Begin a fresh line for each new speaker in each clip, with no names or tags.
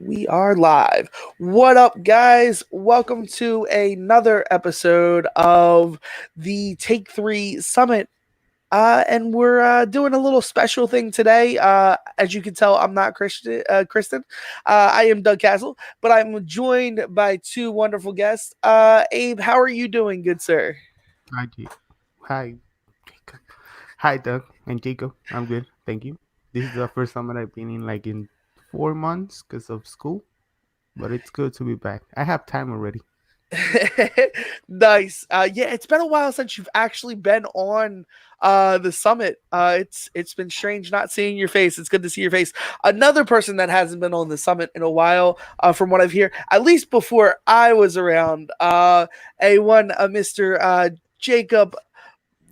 We are live. What up, guys? Welcome to another episode of the Take 3 Summit. And we're doing a little special thing today. As you can tell, I'm not Kristen. I am Doug Castle, but I'm joined by two wonderful guests. Abe, how are you doing, good sir?
Hi, Hi, Jacob. Hi, Doug and Jacob. I'm good, thank you. This is the first summer I've been in in 4 months because of school, but it's good to be back. I have time already.
Nice. Yeah, it's been a while since you've actually been on the summit. It's been strange not seeing your face. It's good to see your face. Another person that hasn't been on the summit in a while, from what I've heard, at least before I was around. Mr. Jacob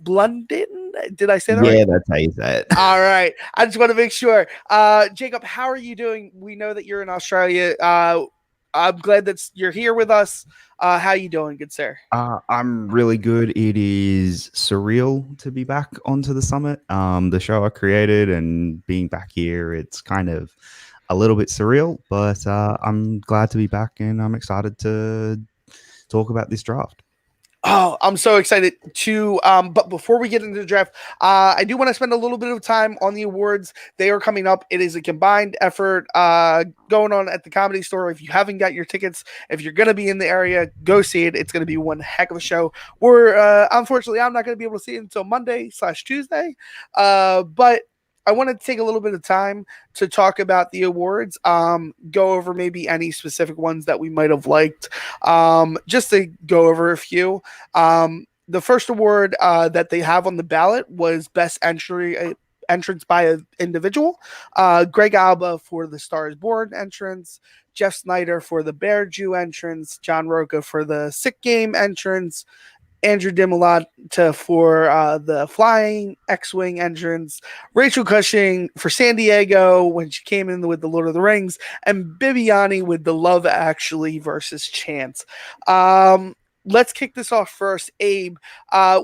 Blunden. Did I say that right?
Yeah, that's how you say it.
All right. I just want to make sure. Jacob, how are you doing? We know that you're in Australia. I'm glad that you're here with us. How you doing, good sir?
I'm really good. It is surreal to be back onto the summit. The show I created and being back here, it's kind of a little bit surreal, but I'm glad to be back and I'm excited to talk about this draft.
Oh, I'm so excited to. But before we get into the draft, I do want to spend a little bit of time on the awards. They are coming up. It is a combined effort going on at the Comedy Store. If you haven't got your tickets, if you're going to be in the area, go see it. It's going to be one heck of a show. Unfortunately, I'm not going to be able to see it until Monday/Tuesday. But I wanted to take a little bit of time to talk about the awards, go over maybe any specific ones that we might have liked, just to go over a few. The first award that they have on the ballot was Best Entrance by an Individual. Greg Alba for the Star is Born entrance, Jeff Snyder for the Bear Jew entrance, John Roca for the Sick Game entrance, Andrew Dimolata for the Flying X-Wing entrance, Rachel Cushing for San Diego when she came in with the Lord of the Rings, and Bibiani with the Love Actually versus Chance. Let's kick this off first. Abe,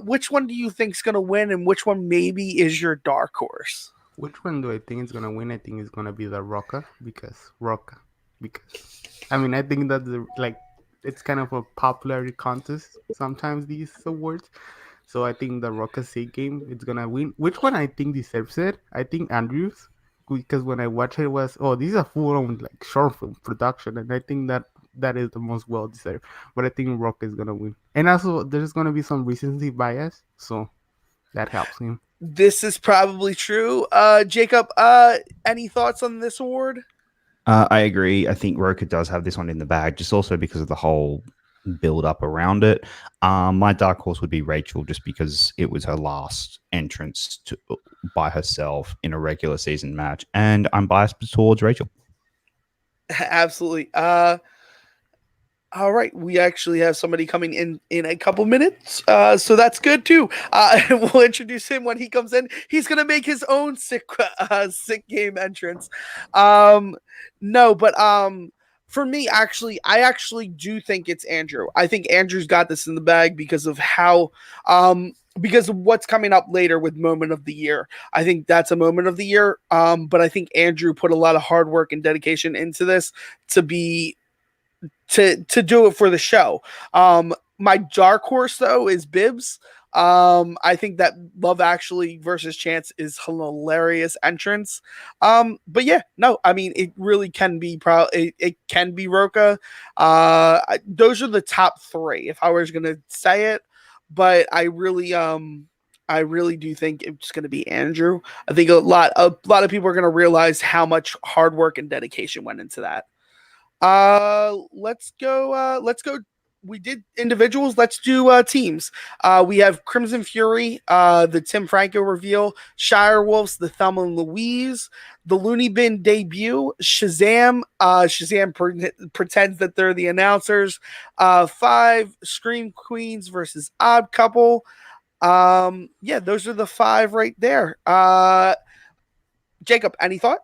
which one do you think is going to win and which one maybe is your dark horse?
Which one do I think is gonna win? I think it's gonna be the Roca because I mean I think that it's kind of a popularity contest sometimes these awards. So I think the Rocket Sig game it's gonna win. Which one I think deserves it? I think Andrews, because when I watched it was this is a full on short film production, and I think that is the most well deserved. But I think Rocket is gonna win, and also there's gonna be some recency bias, so that helps him.
This is probably true. Jacob, any thoughts on this award?
I agree. I think Roka does have this one in the bag, just also because of the whole build up around it. My dark horse would be Rachel, just because it was her last entrance by herself in a regular season match, and I'm biased towards Rachel.
Absolutely. All right, we actually have somebody coming in a couple minutes, so that's good too. We'll introduce him when he comes in. He's gonna make his own sick game entrance. No, but for me, I actually do think it's Andrew. I think Andrew's got this in the bag because of how because of what's coming up later with Moment of the Year. I think that's a moment of the year. But I think Andrew put a lot of hard work and dedication into this to do it for the show. My dark horse though is Bibbs. I think that Love Actually versus Chance is hilarious entrance. But yeah, no, I mean it really can be it can be Roca. Those are the top three if I was gonna say it, but I really do think it's going to be Andrew. I think a lot of people are going to realize how much hard work and dedication went into that. Let's go. We did individuals. Let's do teams. We have Crimson Fury, the Tim Franco reveal, Shire Wolves, the Thelma and Louise, the Looney Bin debut, Shazam. Shazam pretends that they're the announcers. 5 Scream Queens versus Odd Couple. Yeah, those are the 5 right there. Jacob, any thought?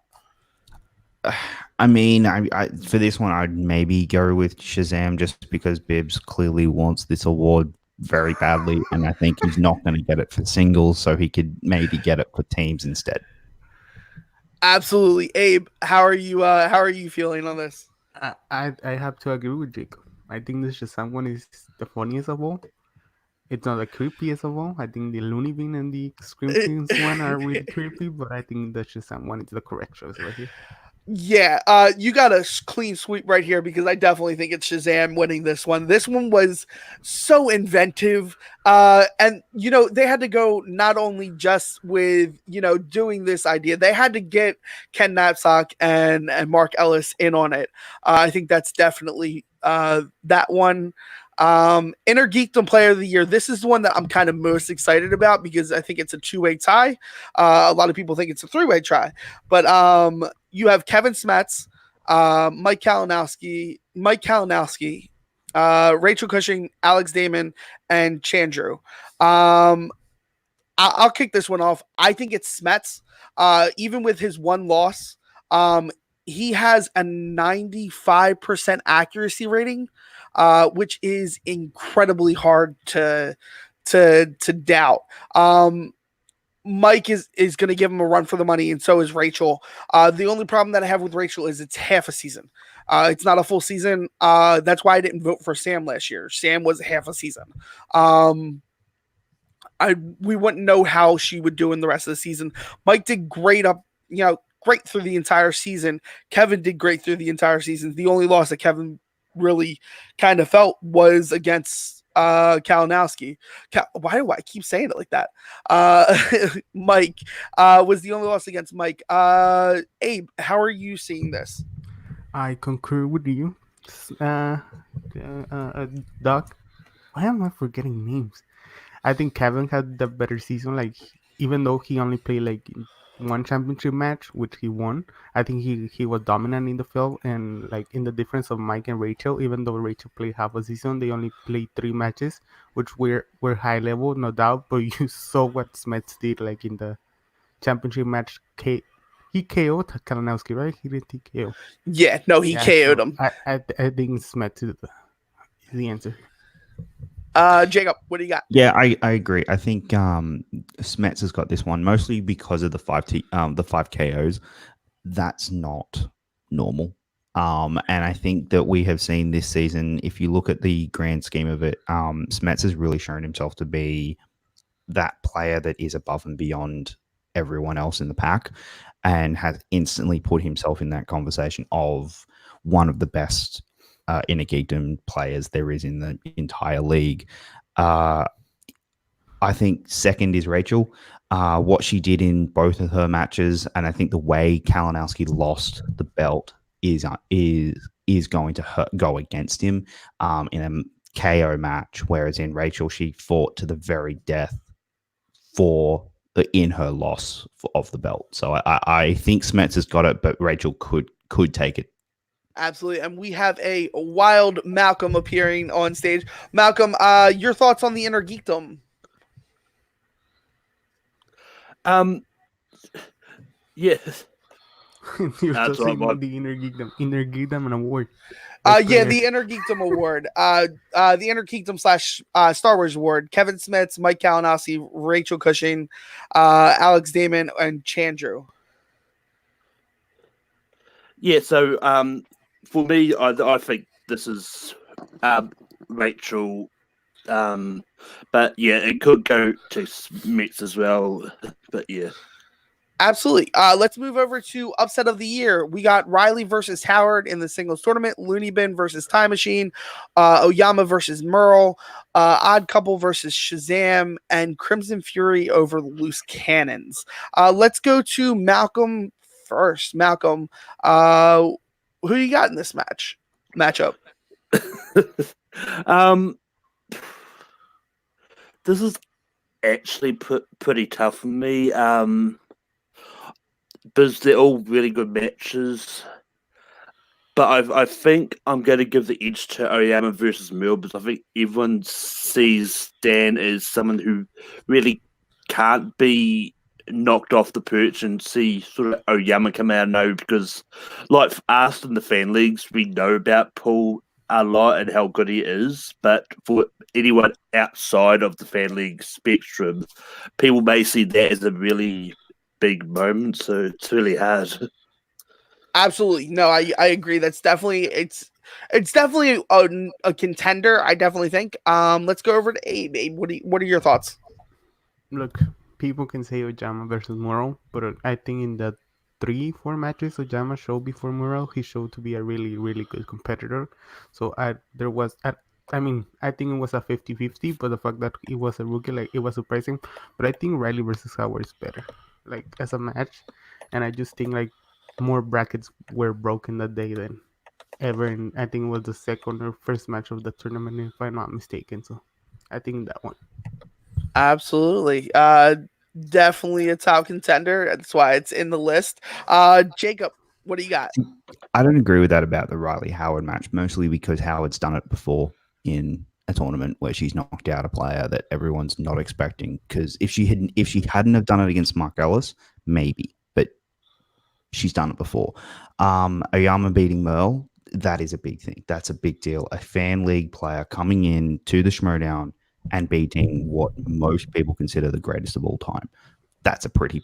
I mean, I for this one, I'd maybe go with Shazam just because Bibbs clearly wants this award very badly, and I think he's not going to get it for singles, so he could maybe get it for teams instead.
Absolutely, Abe. How are you feeling on this?
I have to agree with Jacob. I think the Shazam one is the funniest of all. It's not the creepiest of all. I think the Looney Bin and the Scream Queens one are really creepy, but I think the Shazam one is the correct choice right here.
Yeah, you got a clean sweep right here because I definitely think it's Shazam winning this one. This one was so inventive. And they had to go not only just with, doing this idea, they had to get Ken Knapsack and Mark Ellis in on it. I think that's definitely that one. Inner Geekdom Player of the Year. This is the one that I'm kind of most excited about because I think it's a 2-way tie. A lot of people think it's a 3-way tie, but you have Kevin Smets, Mike Kalinowski, Rachel Cushing, Alex Damon, and Chandru. I'll kick this one off. I think it's Smets. Even with his one loss, he has a 95% accuracy rating, which is incredibly hard to doubt. Mike is going to give him a run for the money, and so is Rachel. The only problem that I have with Rachel is it's half a season. It's not a full season. That's why I didn't vote for Sam last year. Sam was half a season. We wouldn't know how she would do in the rest of the season. Mike did great great through the entire season. Kevin did great through the entire season. The only loss that Kevin really kind of felt was against Kalinowski. Why do I keep saying it like that? Mike was the only loss against Mike. Abe, how are you seeing this?
I concur with you, Doc. Why am I forgetting names? I think Kevin had the better season. Like, even though he only played like one championship match, which he won, I think he was dominant in the field. And like in the difference of Mike and Rachel, even though Rachel played half a season, they only played 3 matches, which were high level, no doubt. But you saw what Smets did, like in the championship match. He KO'd Kalinowski, right? He didn't KO.
Yeah, no, he KO'd him.
I think Smets is the answer.
Jacob, what do you got?
Yeah, I agree. I think Smets has got this one mostly because of the 5 KOs. That's not normal. And I think that we have seen this season, if you look at the grand scheme of it, Smets has really shown himself to be that player that is above and beyond everyone else in the pack and has instantly put himself in that conversation of one of the best inner geekdom players there is in the entire league. I think second is Rachel. What she did in both of her matches, and I think the way Kalinowski lost the belt is going to go against him in a KO match, whereas in Rachel she fought to the very death in her loss of the belt. So I think Smets has got it, but Rachel could take it.
Absolutely. And we have a wild Malcolm appearing on stage. Malcolm, your thoughts on the inner geekdom?
Yes.
You're
That's
still saying
what
the inner geekdom an award.
The Inner Geekdom Award. The Inner Geekdom / Star Wars Award. Kevin Smets, Mike Kalinowski, Rachel Cushing, Alex Damon, and Chandru.
Yeah, so for me, I think this is Rachel. But yeah, it could go to Smets as well. But yeah.
Absolutely. Let's move over to upset of the year. We got Riley versus Howard in the singles tournament, Looney Bin versus Time Machine, Oyama versus Merle, Odd Couple versus Shazam, and Crimson Fury over Loose Cannons. Let's go to Malcolm first. Malcolm, who you got in this matchup?
This is actually pretty tough for me. Because they're all really good matches. But I think I'm going to give the edge to Oyama versus Merle because I think everyone sees Dan as someone who really can't be knocked off the perch and see sort of Oyama come out now because, like us in the fan leagues, we know about Paul a lot and how good he is. But for anyone outside of the fan league spectrum, people may see that as a really big moment, so it's really hard.
Absolutely. No, I agree. That's definitely it's definitely a contender, I definitely think. Let's go over to Abe. Abe, what are your thoughts?
Look, people can say Ojama versus Muro, but I think in the 3-4 matches Ojama showed before Muro, he showed to be a really, really good competitor. So I mean, I think it was a 50-50, but the fact that it was a rookie, like, it was surprising. But I think Riley versus Howard is better, like, as a match. And I just think, like, more brackets were broken that day than ever. And I think it was the second or first match of the tournament, if I'm not mistaken. So I think that one.
Absolutely. Definitely a top contender. That's why it's in the list. Jacob, what do you got?
I don't agree with that about the Riley Howard match, mostly because Howard's done it before in a tournament where she's knocked out a player that everyone's not expecting. Because if she hadn't have done it against Mark Ellis, maybe, but she's done it before. Oyama beating Merle, that is a big thing. That's a big deal. A fan league player coming in to the Schmoedown and beating what most people consider the greatest of all time. That's a pretty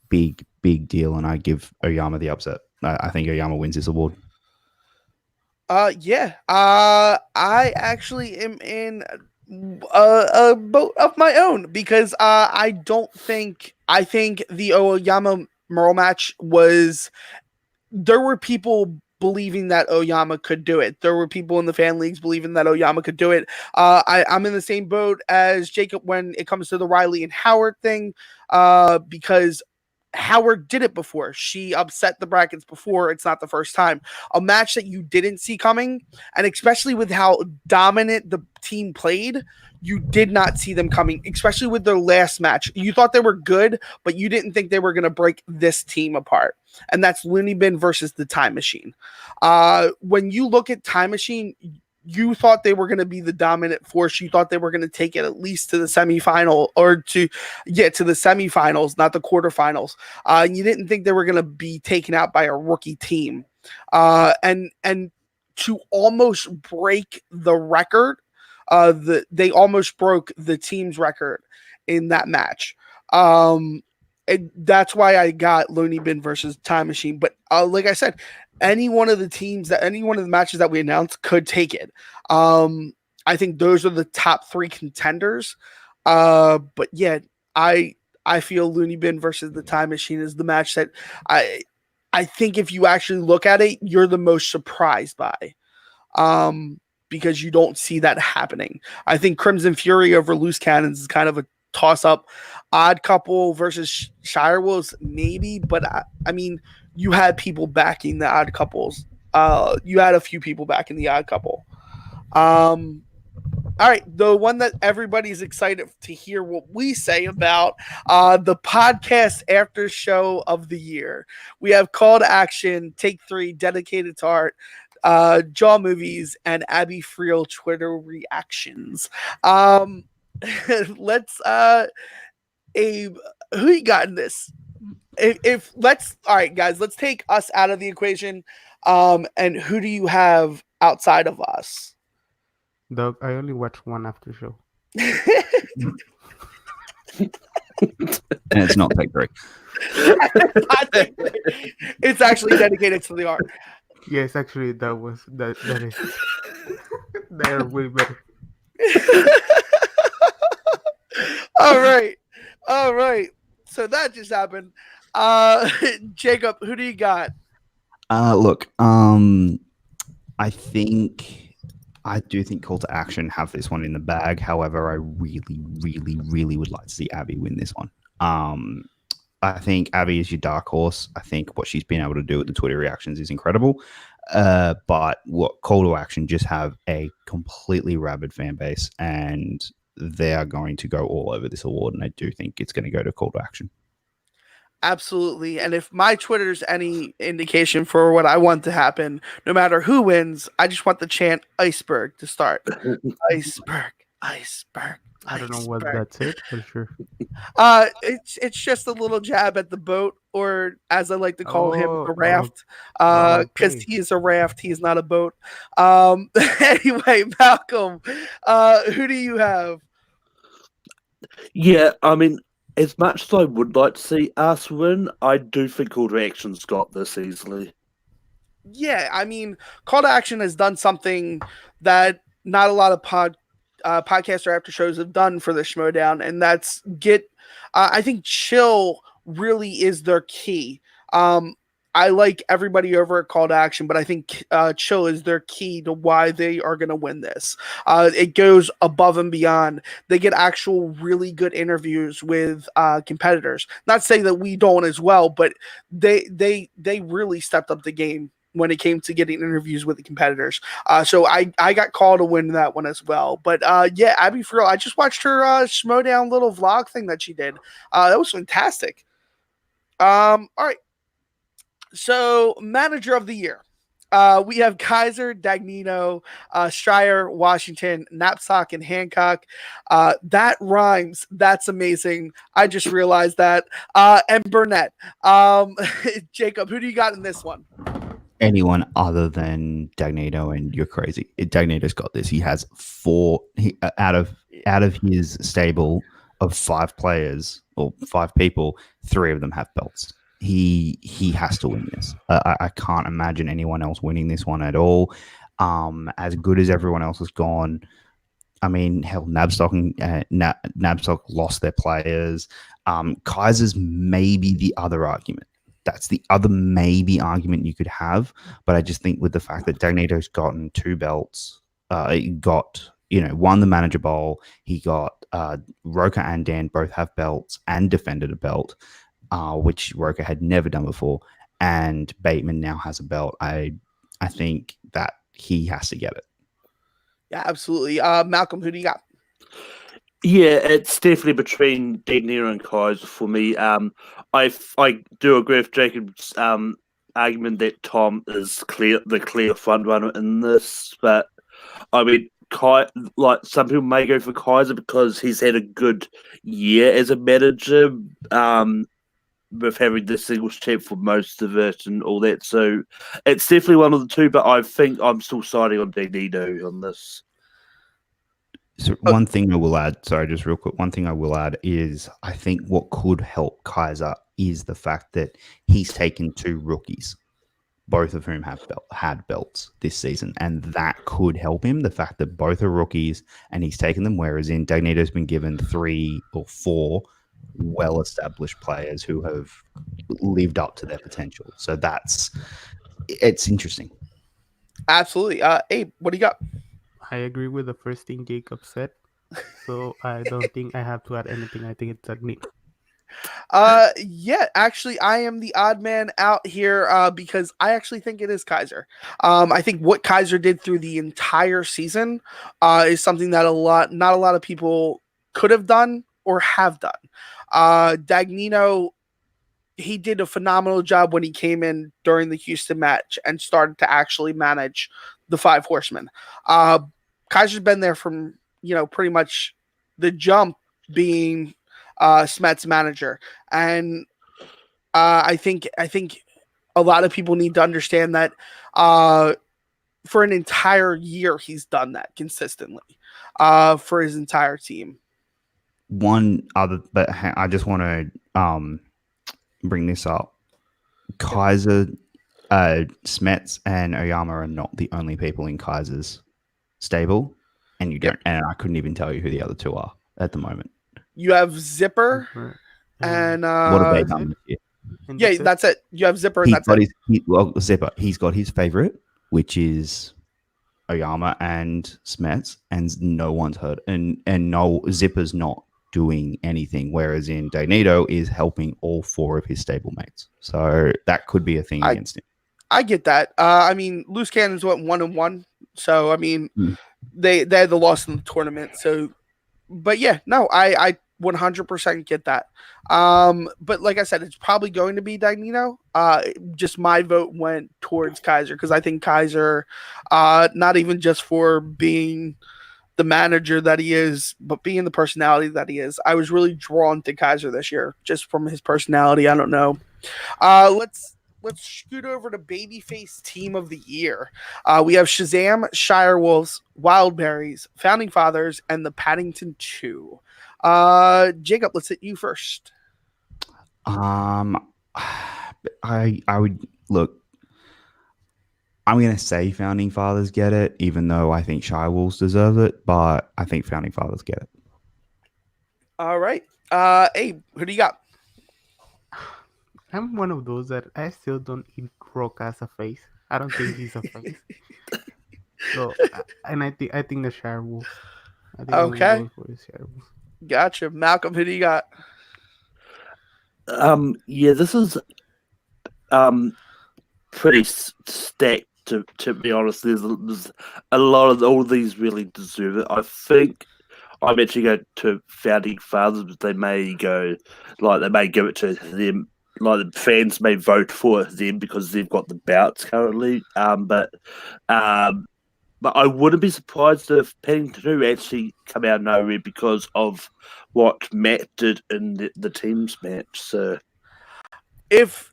big deal, and I give Oyama the upset. I think Oyama wins this award.
Yeah. I actually am in a boat of my own because I think the Oyama Merle match was. There were people believing that Oyama could do it. There were people in the fan leagues believing that Oyama could do it. I'm in the same boat as Jacob when it comes to the Riley and Howard thing, because Howard did it before. She upset the brackets before. It's not the first time. A match that you didn't see coming, and especially with how dominant the team played, you did not see them coming, especially with their last match. You thought they were good, but you didn't think they were going to break this team apart. And that's Looney Bin versus the Time Machine. When you look at Time Machine, you thought they were going to be the dominant force. You thought they were going to take it at least to the semifinal or to the semifinals, not the quarterfinals. You didn't think they were going to be taken out by a rookie team. And to almost break the record, they almost broke the team's record in that match. And that's why I got Looney Bin versus Time Machine. But like I said, any one of the matches that we announced could take it. I think those are the top 3 contenders. But yeah, I feel Looney Bin versus the Time Machine is the match that I think if you actually look at it, you're the most surprised by. Because you don't see that happening. I think Crimson Fury over Loose Cannons is kind of a toss-up. Odd Couple versus Shire Wolves, maybe, but I mean, you had people backing the Odd Couples. You had a few people backing the Odd Couple. All right, the one that everybody's excited to hear what we say about, the podcast after show of the year. We have Call to Action, Take 3, dedicated to art, Jaw Movies, and Abby Friel Twitter reactions. Let's Abe, who you got in this? All right, guys, let's take us out of the equation. And who do you have outside of us?
Doug, I only watched one after show.
And it's not Take 3.
It's actually dedicated to the art.
Yes, actually, that is they're way better.
All right. So that just happened. Jacob, who do you got?
Look, I do think Call to Action have this one in the bag. However, I really would like to see Abby win this one. I think Abby is your dark horse. I think what she's been able to do with the Twitter reactions is incredible. But what Call to Action just have a completely rabid fan base, and they are going to go all over this award. And I do think it's going to go to Call to Action.
Absolutely. And if my Twitter's any indication for what I want to happen, no matter who wins, I just want the chant iceberg to start. Iceberg.
I don't know what that's it, for sure.
It's just a little jab at the boat, or as I like to call him, the raft. Because he is a raft, he is not a boat. Anyway, Malcolm, who do you have?
Yeah, I mean, as much as I would like to see us win, I do think All Reactions got this easily.
Yeah, I mean, Call to Action has done something that not a lot of podcasts or after shows have done for the Schmoedown, and that's get. I think chill really is their key. Um, I like everybody over at Call to Action, but I think chill is their key to why they are going to win this. It goes above and beyond. They get actual really good interviews with competitors. Not saying that we don't as well, but they really stepped up the game when it came to getting interviews with the competitors. So I got called to win that one as well. But yeah, Abby, for real, I just watched her Schmoedown little vlog thing that she did. That was fantastic. All right. So manager of the year. We have Kaiser, Dagnino, Stryer, Washington, Knapsack, and Hancock. That rhymes. That's amazing. I just realized that. And Burnett. Jacob, who do you got in this one?
Anyone other than Dagnino, and you're crazy. Dagnino's got this. He has out of his stable of 5 players or 5 people, 3 of them have belts. He has to win this. I can't imagine anyone else winning this one at all. As good as everyone else has gone. I mean, hell, Nabstock lost their players. Kaiser's maybe the other argument. That's the other maybe argument you could have. But I just think with the fact that Dagnito's gotten 2 belts, he got, won the manager bowl. He got Roka and Dan both have belts and defended a belt, which Roka had never done before. And Bateman now has a belt. I think that he has to get it.
Yeah, absolutely. Malcolm, who do you got?
Yeah, it's definitely between Dagnino and Kaiser for me. I do agree with Jacob's argument that Tom is the clear front runner in this, but I mean, like some people may go for Kaiser because he's had a good year as a manager, with having the singles champ for most of it and all that. So it's definitely one of the two, but I think I'm still siding on Dagnino on this.
So one thing I will add, sorry, just real quick, one thing I will add is I think what could help Kaiser is the fact that he's taken 2 rookies, both of whom had belts this season, and that could help him. The fact that both are rookies and he's taken them, whereas in Dagnito's been given 3 or 4 well-established players who have lived up to their potential. So it's interesting.
Absolutely. Abe, what do you got?
I agree with the first thing Jacob said, so I don't think I have to add anything. I think it's Dagnino.
Yeah, actually, I am the odd man out here because I actually think it is Kaiser. I think what Kaiser did through the entire season is something that not a lot of people could have done or have done. Dagnino, he did a phenomenal job when he came in during the Houston match and started to actually manage the 5 horsemen. Kaiser's been there from, pretty much the jump, being Smet's manager. And I think a lot of people need to understand that for an entire year, he's done that consistently for his entire team.
One other, but I just want to bring this up. Kaiser, Smets, and Oyama are not the only people in Kaiser's stable, and and I couldn't even tell you who the other 2 are at the moment.
You have Zipper and
what have they done this year?
Yeah, that's it. You have Zipper, and that's it.
Zipper, he's got his favorite, which is Oyama and Smets, and no one's heard, and no, Zipper's not doing anything, whereas in Dagnino is helping all 4 of his stablemates. So that could be a thing against him. I
get that. I mean, Loose Cannons went 1-1, so I mean, they had the loss in the tournament. So, but yeah, no, I 100% get that. But like I said, it's probably going to be Dagnino. Just my vote went towards Kaiser because I think Kaiser, not even just for being the manager that he is, but being the personality that he is, I was really drawn to Kaiser this year just from his personality. I don't know. Let's scoot over to Babyface Team of the Year. We have Shazam, Shire Wolves, Wildberries, Founding Fathers, and the Paddington 2. Jacob, let's hit you first.
I would look. I'm going to say Founding Fathers get it, even though I think Shy Wolves deserve it, but I think Founding Fathers get it.
All right. Abe, who do you got?
I'm one of those that I still don't eat Rock as a face. I don't think he's a face. So, and I think the Shire Wolves. I think I'm
Okay.
going for the Shire Wolves.
Gotcha. Malcolm, who do you got?
Yeah, this is pretty stacked. To be honest, there's a lot of all these really deserve it. I think I'm actually going to Founding Fathers, but they may give it to them. Like the fans may vote for them because they've got the bouts currently. But I wouldn't be surprised if Paddington 2 actually come out of nowhere because of what Matt did in the teams match. So
If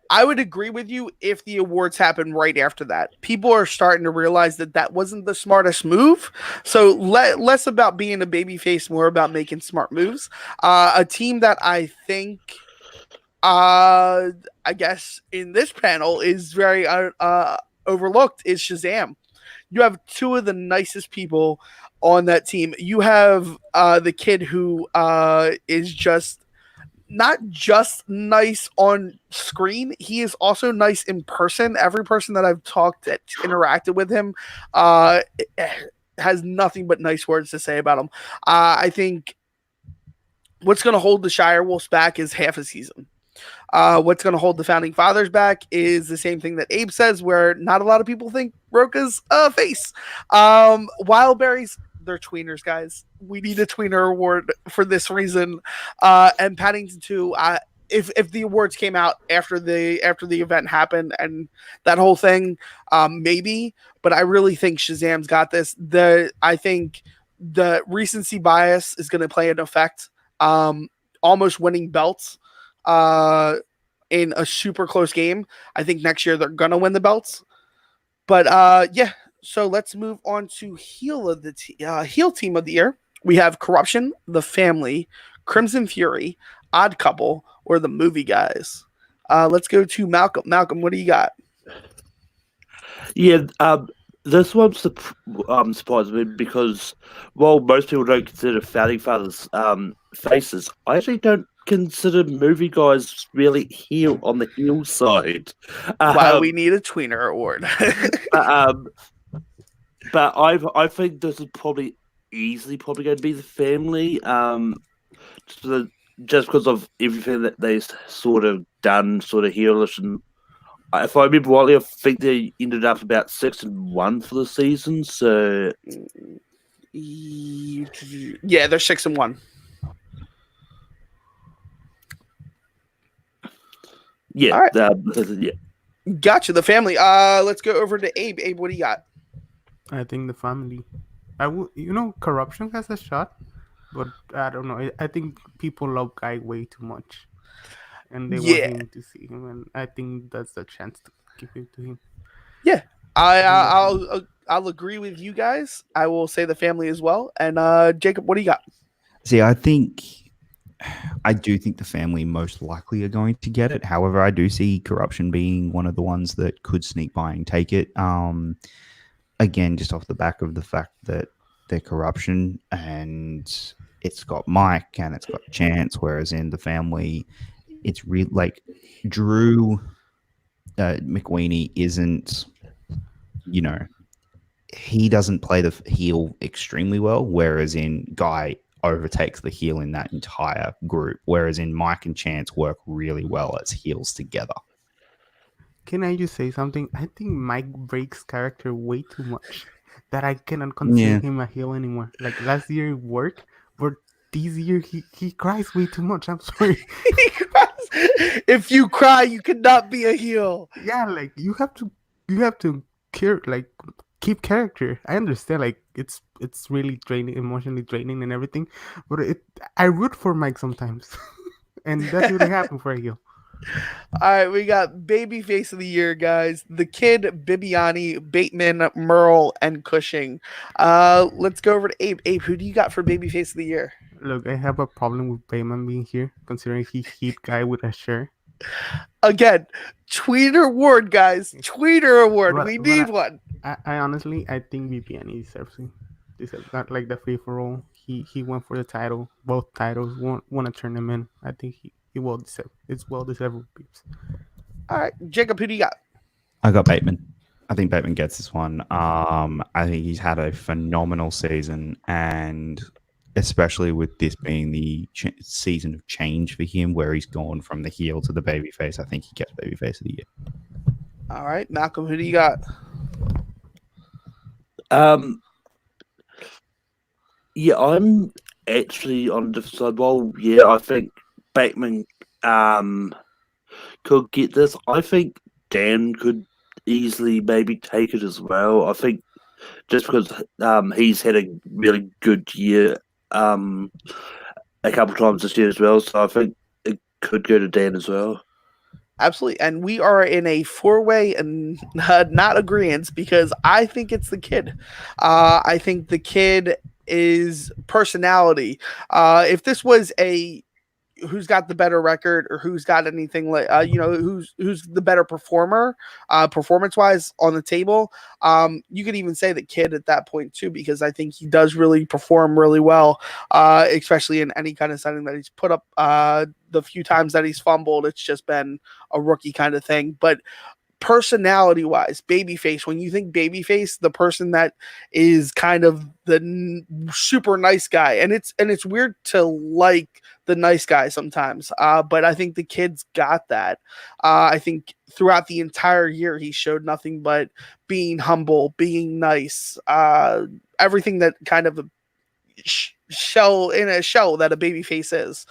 I would agree with you if the awards happen right after that. People are starting to realize that wasn't the smartest move. So less about being a babyface, more about making smart moves. A team that I think, I guess in this panel is very overlooked is Shazam. You have two of the nicest people on that team. You have the kid who is just not just nice on screen, he is also nice in person. Every person that I've interacted with him has nothing but nice words to say about him. I think what's going to hold the Shire Wolves back is half a season. What's going to hold the Founding Fathers back is the same thing that Abe says, where not a lot of people think Roka's a face. Wildberries, they're tweeners, guys. We need a tweener award for this reason. And Paddington 2, if the awards came out after the event happened and that whole thing, maybe. But I really think Shazam's got this. I think the recency bias is going to play an effect. Almost winning belts in a super close game. I think next year they're going to win the belts. But yeah. So let's move on to heel team of the year. We have Corruption, The Family, Crimson Fury, Odd Couple, or the Movie Guys. Let's go to Malcolm. Malcolm, what do you got?
Yeah, this one surprised me because while most people don't consider Founding Fathers faces, I actually don't consider Movie Guys really heel on the heel side.
Why we need a tweener award.
But I think this is probably easily going to be The Family. Just because of everything that they sort of done, sort of heelish, and if I remember rightly, I think they ended up about 6-1 for the season. So
yeah, they're 6-1.
Yeah,
all right.
Yeah.
Gotcha. The Family. Let's go over to Abe. Abe, what do you got?
I think The Family. Corruption has a shot, but I don't know. I think people love Guy way too much, and they want him to see him, and I think that's the chance to give it to him.
Yeah, I'll agree with you guys. I will say The Family as well. And Jacob, what do you got?
See, I do think The Family most likely are going to get it. However, I do see Corruption being one of the ones that could sneak by and take it. Again, just off the back of the fact that they're Corruption and it's got Mike and it's got Chance, whereas in The Family, it's really like Drew McWeeny isn't, he doesn't play the heel extremely well, whereas in Guy overtakes the heel in that entire group, whereas in Mike and Chance work really well as heels together.
Can I just say something? I think Mike breaks character way too much that I cannot consider him a heel anymore. Like last year it worked, but this year he cries way too much. I'm sorry.
He cries. If you cry, you cannot be a heel.
Yeah, like you have to keep character. I understand, like it's really draining, emotionally draining and everything, but I root for Mike sometimes, and that's really happened for a heel.
All right, we got Babyface of the Year, guys. The Kid, Bibiani, Bateman, Merle, and Cushing. Let's go over to Abe. Abe, who do you got for Babyface of the Year?
Look, I have a problem with Bateman being here, considering he hit Guy with a chair.
Again, Tweeter Award, guys. Tweeter Award.
But-
We
but
need one.
I honestly, I think VPN deserves it. Deserves not like the free for all. He went for the title, both titles, won a tournament. I think he well deserved. It's well deserved. Peeps.
All right, Jacob, who do you got?
I got Bateman. I think Bateman gets this one. I think he's had a phenomenal season, and especially with this being the season of change for him, where he's gone from the heel to the babyface, I think he gets babyface of the year.
All right, Malcolm, who do you got?
Yeah, I'm actually on the side. Well, yeah, I think Bateman could get this. I think Dan could easily maybe take it as well. I think just because he's had a really good year a couple times this year as well, so I think it could go to Dan as well.
Absolutely. And we are in a four-way and not agreeance because I think it's the kid. I think the kid is personality. If this was a who's got the better record or who's got anything like who's the better performer performance wise on the table, you could even say the kid at that point too, because I think he does really perform really well, especially in any kind of setting that he's put up. The few times that he's fumbled, it's just been a rookie kind of thing. But personality wise, babyface, when you think babyface, the person that is kind of the super nice guy, and it's weird to like the nice guy sometimes, but I think the kid's got that. I think throughout the entire year he showed nothing but being humble, being nice, everything that kind of a shell that a babyface is.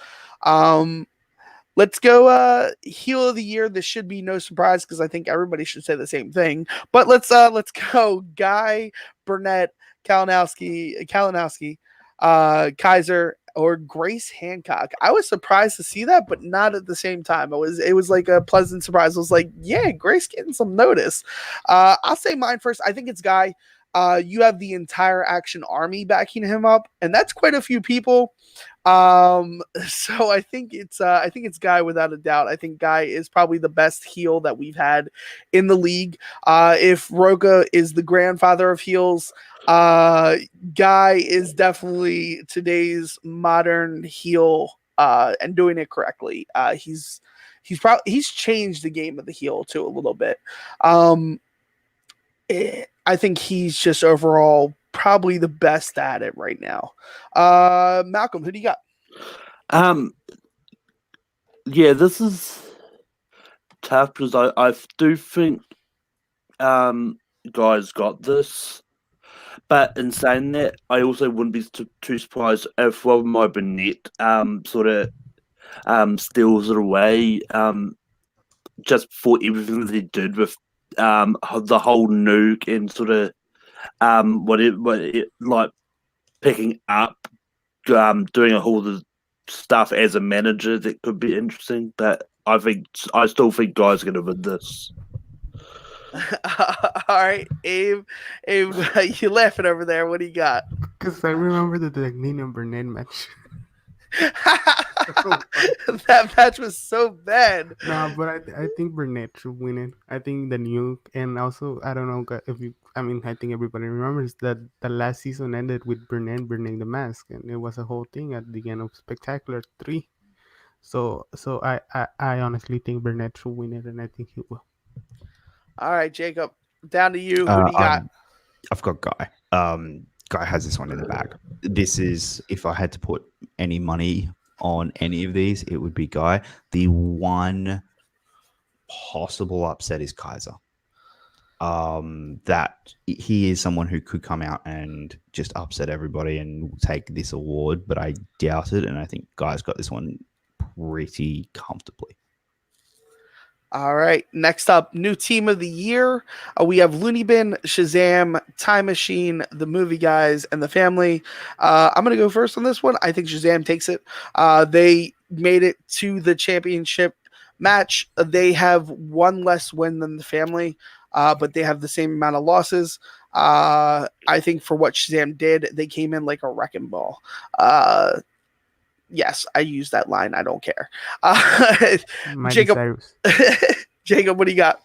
Let's go heel of the year. This should be no surprise because I think everybody should say the same thing. But let's go Guy, Burnett, Kalinowski, Kaiser, or Grace Hancock. I was surprised to see that, but not at the same time. It was like a pleasant surprise. I was like, yeah, Grace getting some notice. I'll say mine first. I think it's Guy. You have the entire Action Army backing him up, and that's quite a few people. So I think it's Guy without a doubt. I think Guy is probably the best heel that we've had in the league. If Roca is the grandfather of heels, Guy is definitely today's modern heel, and doing it correctly. He's changed the game of the heel too a little bit. I think he's just overall probably the best at it right now. Malcolm, who do you got?
Yeah, this is tough because I do think Guy's got this. But in saying that, I also wouldn't be too surprised if one of my Burnett sort of steals it away, just for everything that he did with the whole nuke and sort of like picking up, doing a whole the stuff as a manager that could be interesting. But I still think Guy's going to win this.
All right, Abe, you laughing over there? What do you got?
Because I remember the Dagnino and Burnett match.
That match was so bad.
No, but I think Burnett should win it. I think the nuke, and also I don't know if you. I mean, I think everybody remembers that the last season ended with Burnett burning the mask, and it was a whole thing at the end of Spectacular 3. So I honestly think Burnett should win it, and I think he will.
All right, Jacob, down to you. Who do you got?
I've got Guy. Guy has this one in the bag. This is, if I had to put any money on any of these, it would be Guy. The one possible upset is Kaiser. That he is someone who could come out and just upset everybody and take this award, but I doubt it, and I think Guy's got this one pretty comfortably.
All right. Next up, new team of the year. We have Looney Bin, Shazam, Time Machine, the Movie Guys, and the Family. I'm going to go first on this one. I think Shazam takes it. They made it to the championship match. They have one less win than the Family, but they have the same amount of losses. I think for what Shazam did, they came in like a wrecking ball. Yes, I use that line. I don't care.
Miley
Jacob,
Cyrus.
Jacob, what do you got?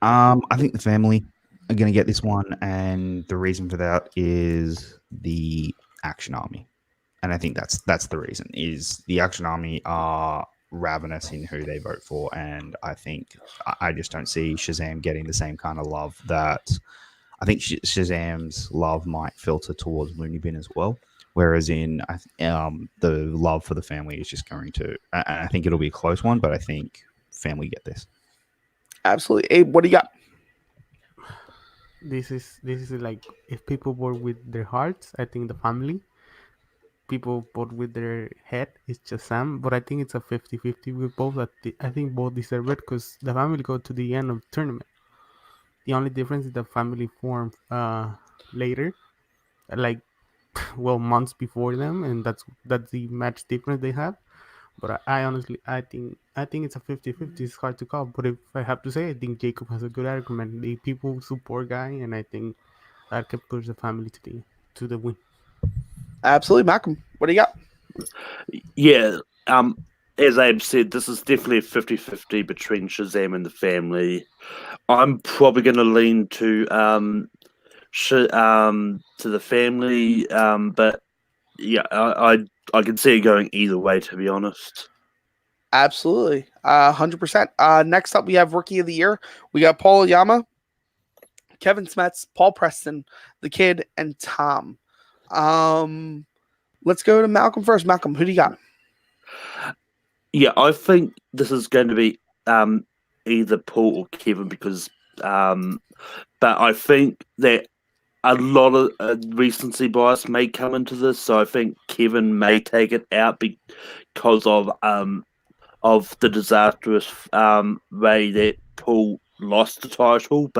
I think the family are going to get this one, and the reason for that is the Action Army, and I think that's the reason. Is the Action Army are ravenous in who they vote for, and I think I just don't see Shazam getting the same kind of love that I think Shazam's love might filter towards Looney Bin as well. Whereas in the love for the family is just going to, I think it'll be a close one, but I think family get this.
Absolutely. Abe, what do you got?
This is like, if people vote with their hearts, I think the family. People vote with their head, it's just Sam, but I think it's a 50-50 with both. I think both deserve it because the family go to the end of the tournament. The only difference is the family form later, like months before them, and that's the match difference they have. But I honestly, I think it's a 50-50. It's hard to call, but if I have to say, I think Jacob has a good argument. The people support guy, and I think that can push the family to the win.
Absolutely. Malcolm, what do you got?
Yeah, as Abe said, this is definitely a 50-50 between Shazam and the family. I'm probably going to lean to the family, but yeah, I can see it going either way, to be honest.
Absolutely. 100%. Next up, we have Rookie of the Year. We got Paul Oyama, Kevin Smets, Paul Preston, the Kid, and Tom. Let's go to Malcolm first. Malcolm, who do you got?
Yeah, I think this is going to be either Paul or Kevin because, but I think that a lot of recency bias may come into this, so I think Kevin may take it out because of the disastrous way that Paul lost the title.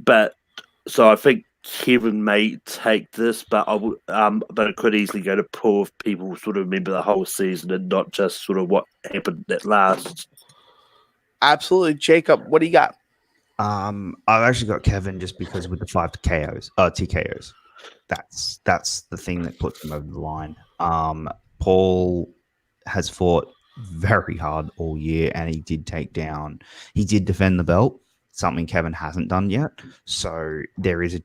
But so I think Kevin may take this, but but it could easily go to Paul if people sort of remember the whole season and not just sort of what happened at last.
Absolutely. Jacob, what do you got?
I've actually got Kevin just because with the 5 TKOs, that's the thing that puts him over the line. Paul has fought very hard all year, and he did defend the belt, something Kevin hasn't done yet. So there is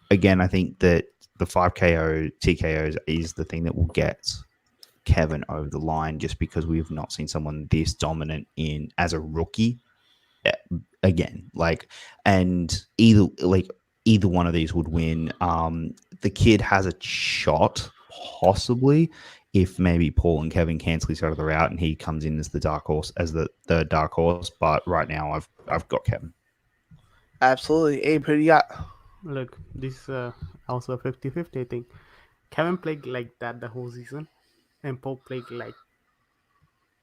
again, I think that the 5 TKOs is the thing that will get Kevin over the line, just because we have not seen someone this dominant as a rookie again. And either one of these would win. The Kid has a shot, possibly, if maybe Paul and Kevin cancel each other out and he comes in as the dark horse, But right now, I've got Kevin.
Absolutely. Abe, who do you got?
Look, this also 50-50. I think Kevin played like that the whole season, and Paul played like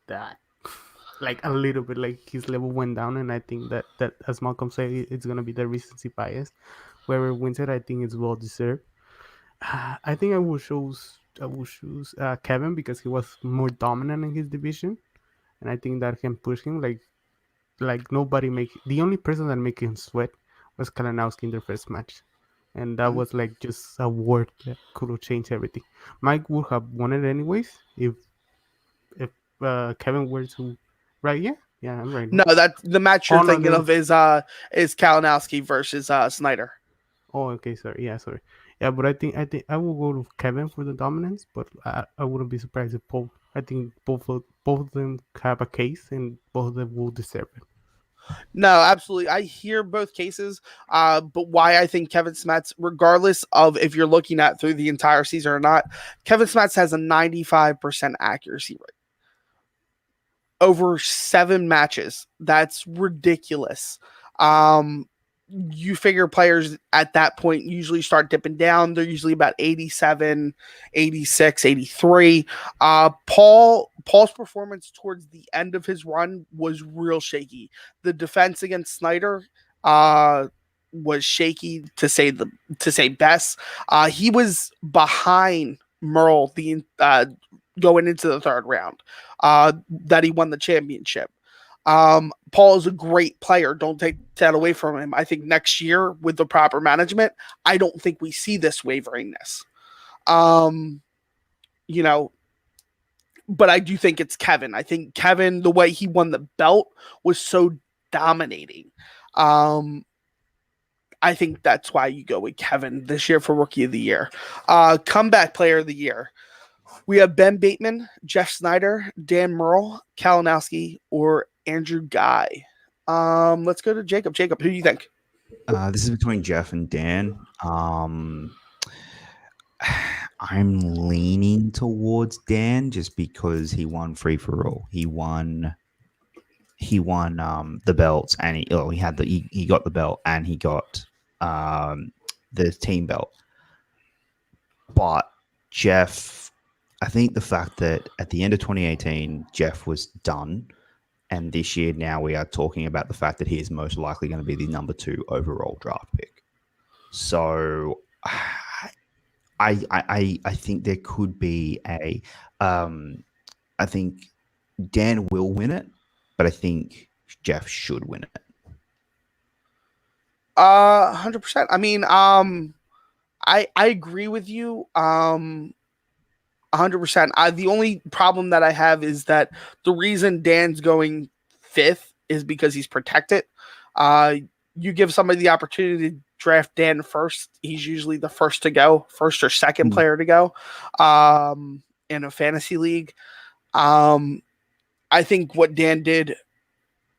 that, like a little bit. Like his level went down, and I think that as Malcolm said, it's gonna be the recency bias. Whoever wins it, I think it's well deserved. I think I will choose Kevin because he was more dominant in his division, and I think that can push him. Like nobody the only person that make him sweat was Kalinowski in their first match, and that was like just a word that could have changed everything. Mike would have won it anyways if Kevin were to, right? Yeah, I'm right.
No, that the match you're thinking of is Kalinowski versus Snyder.
Oh, okay, sorry. Yeah, but I think I will go to Kevin for the dominance, but I wouldn't be surprised if Paul. I think both of them have a case, and both of them will deserve it.
No, absolutely. I hear both cases, but why I think Kevin Smets, regardless of if you're looking at through the entire season or not, Kevin Smets has a 95% accuracy rate. Over 7 matches. That's ridiculous. You figure players at that point usually start dipping down. They're usually about 87, 86, 83. Paul's performance towards the end of his run was real shaky. The defense against Snyder was shaky to say best. He was behind Merle going into the 3rd round that he won the championship. Paul is a great player. Don't take that away from him. I think next year with the proper management, I don't think we see this waveringness. you know, but I do think it's Kevin. I think Kevin, the way he won the belt was so dominating. I think that's why you go with Kevin this year for Rookie of the Year. Comeback Player of the Year. We have Ben Bateman, Jeff Snyder, Dan Murrell, Kalinowski, or Andrew Guy. Let's go to Jacob. Jacob, who do you think?
This is between Jeff and Dan. I'm leaning towards Dan just because he won free for all. He won the belts, and he got the belt, and he got the team belt. But Jeff, I think the fact that at the end of 2018, Jeff was done, and this year now we are talking about the fact that he is most likely going to be the number 2 overall draft pick. So I think there could be I think Dan will win it, but I think Jeff should win it.
100%. I mean, I agree with you. 100%. The only problem that I have is that the reason Dan's going 5th is because he's protected. You give somebody the opportunity to draft Dan first, he's usually the first to go, first or second player to go in a fantasy league. I think what Dan did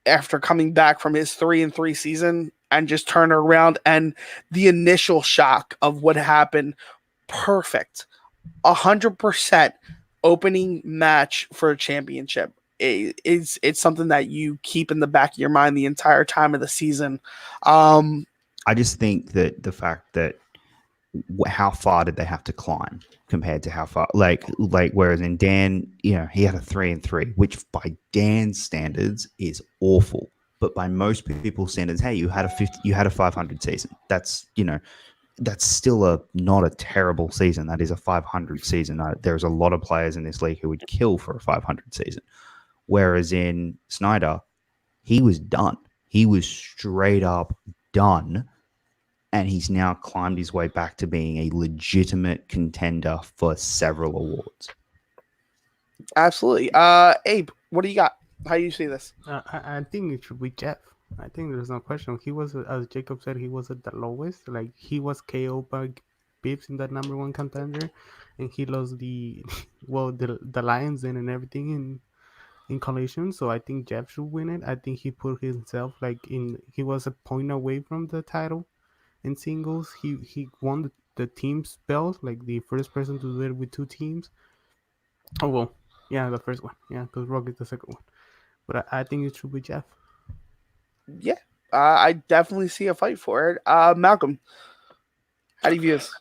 after coming back from his 3-3 season and just turn around, and the initial shock of what happened, perfect. 100% opening match for a championship. It's something that you keep in the back of your mind the entire time of the season.
I just think that the fact that how far did they have to climb compared to how far, like whereas in Dan, he had a 3-3, which by Dan's standards is awful, but by most people's standards, hey, you had a 500 season. That's that's still not a terrible season. That is a 500 season. There's a lot of players in this league who would kill for a 500 season. Whereas in Snyder, he was done. He was straight up done. And he's now climbed his way back to being a legitimate contender for several awards.
Absolutely. Abe, what do you got? How do you see this?
I think it should be Jeff. I think there's no question. He was, as Jacob said, he was at the lowest. Like, he was KO'd by Bibbs in that number 1 contender, and he lost the Lions in and everything in collision. So I think Jeff should win it. I think he put himself he was a point away from the title in singles. He won the team's belt, like the first person to do it with 2 teams. Oh well, yeah, the first one, yeah, because Rock is the second one. But I think it should be Jeff.
Yeah, I definitely see a fight for it. Malcolm, how do you view this?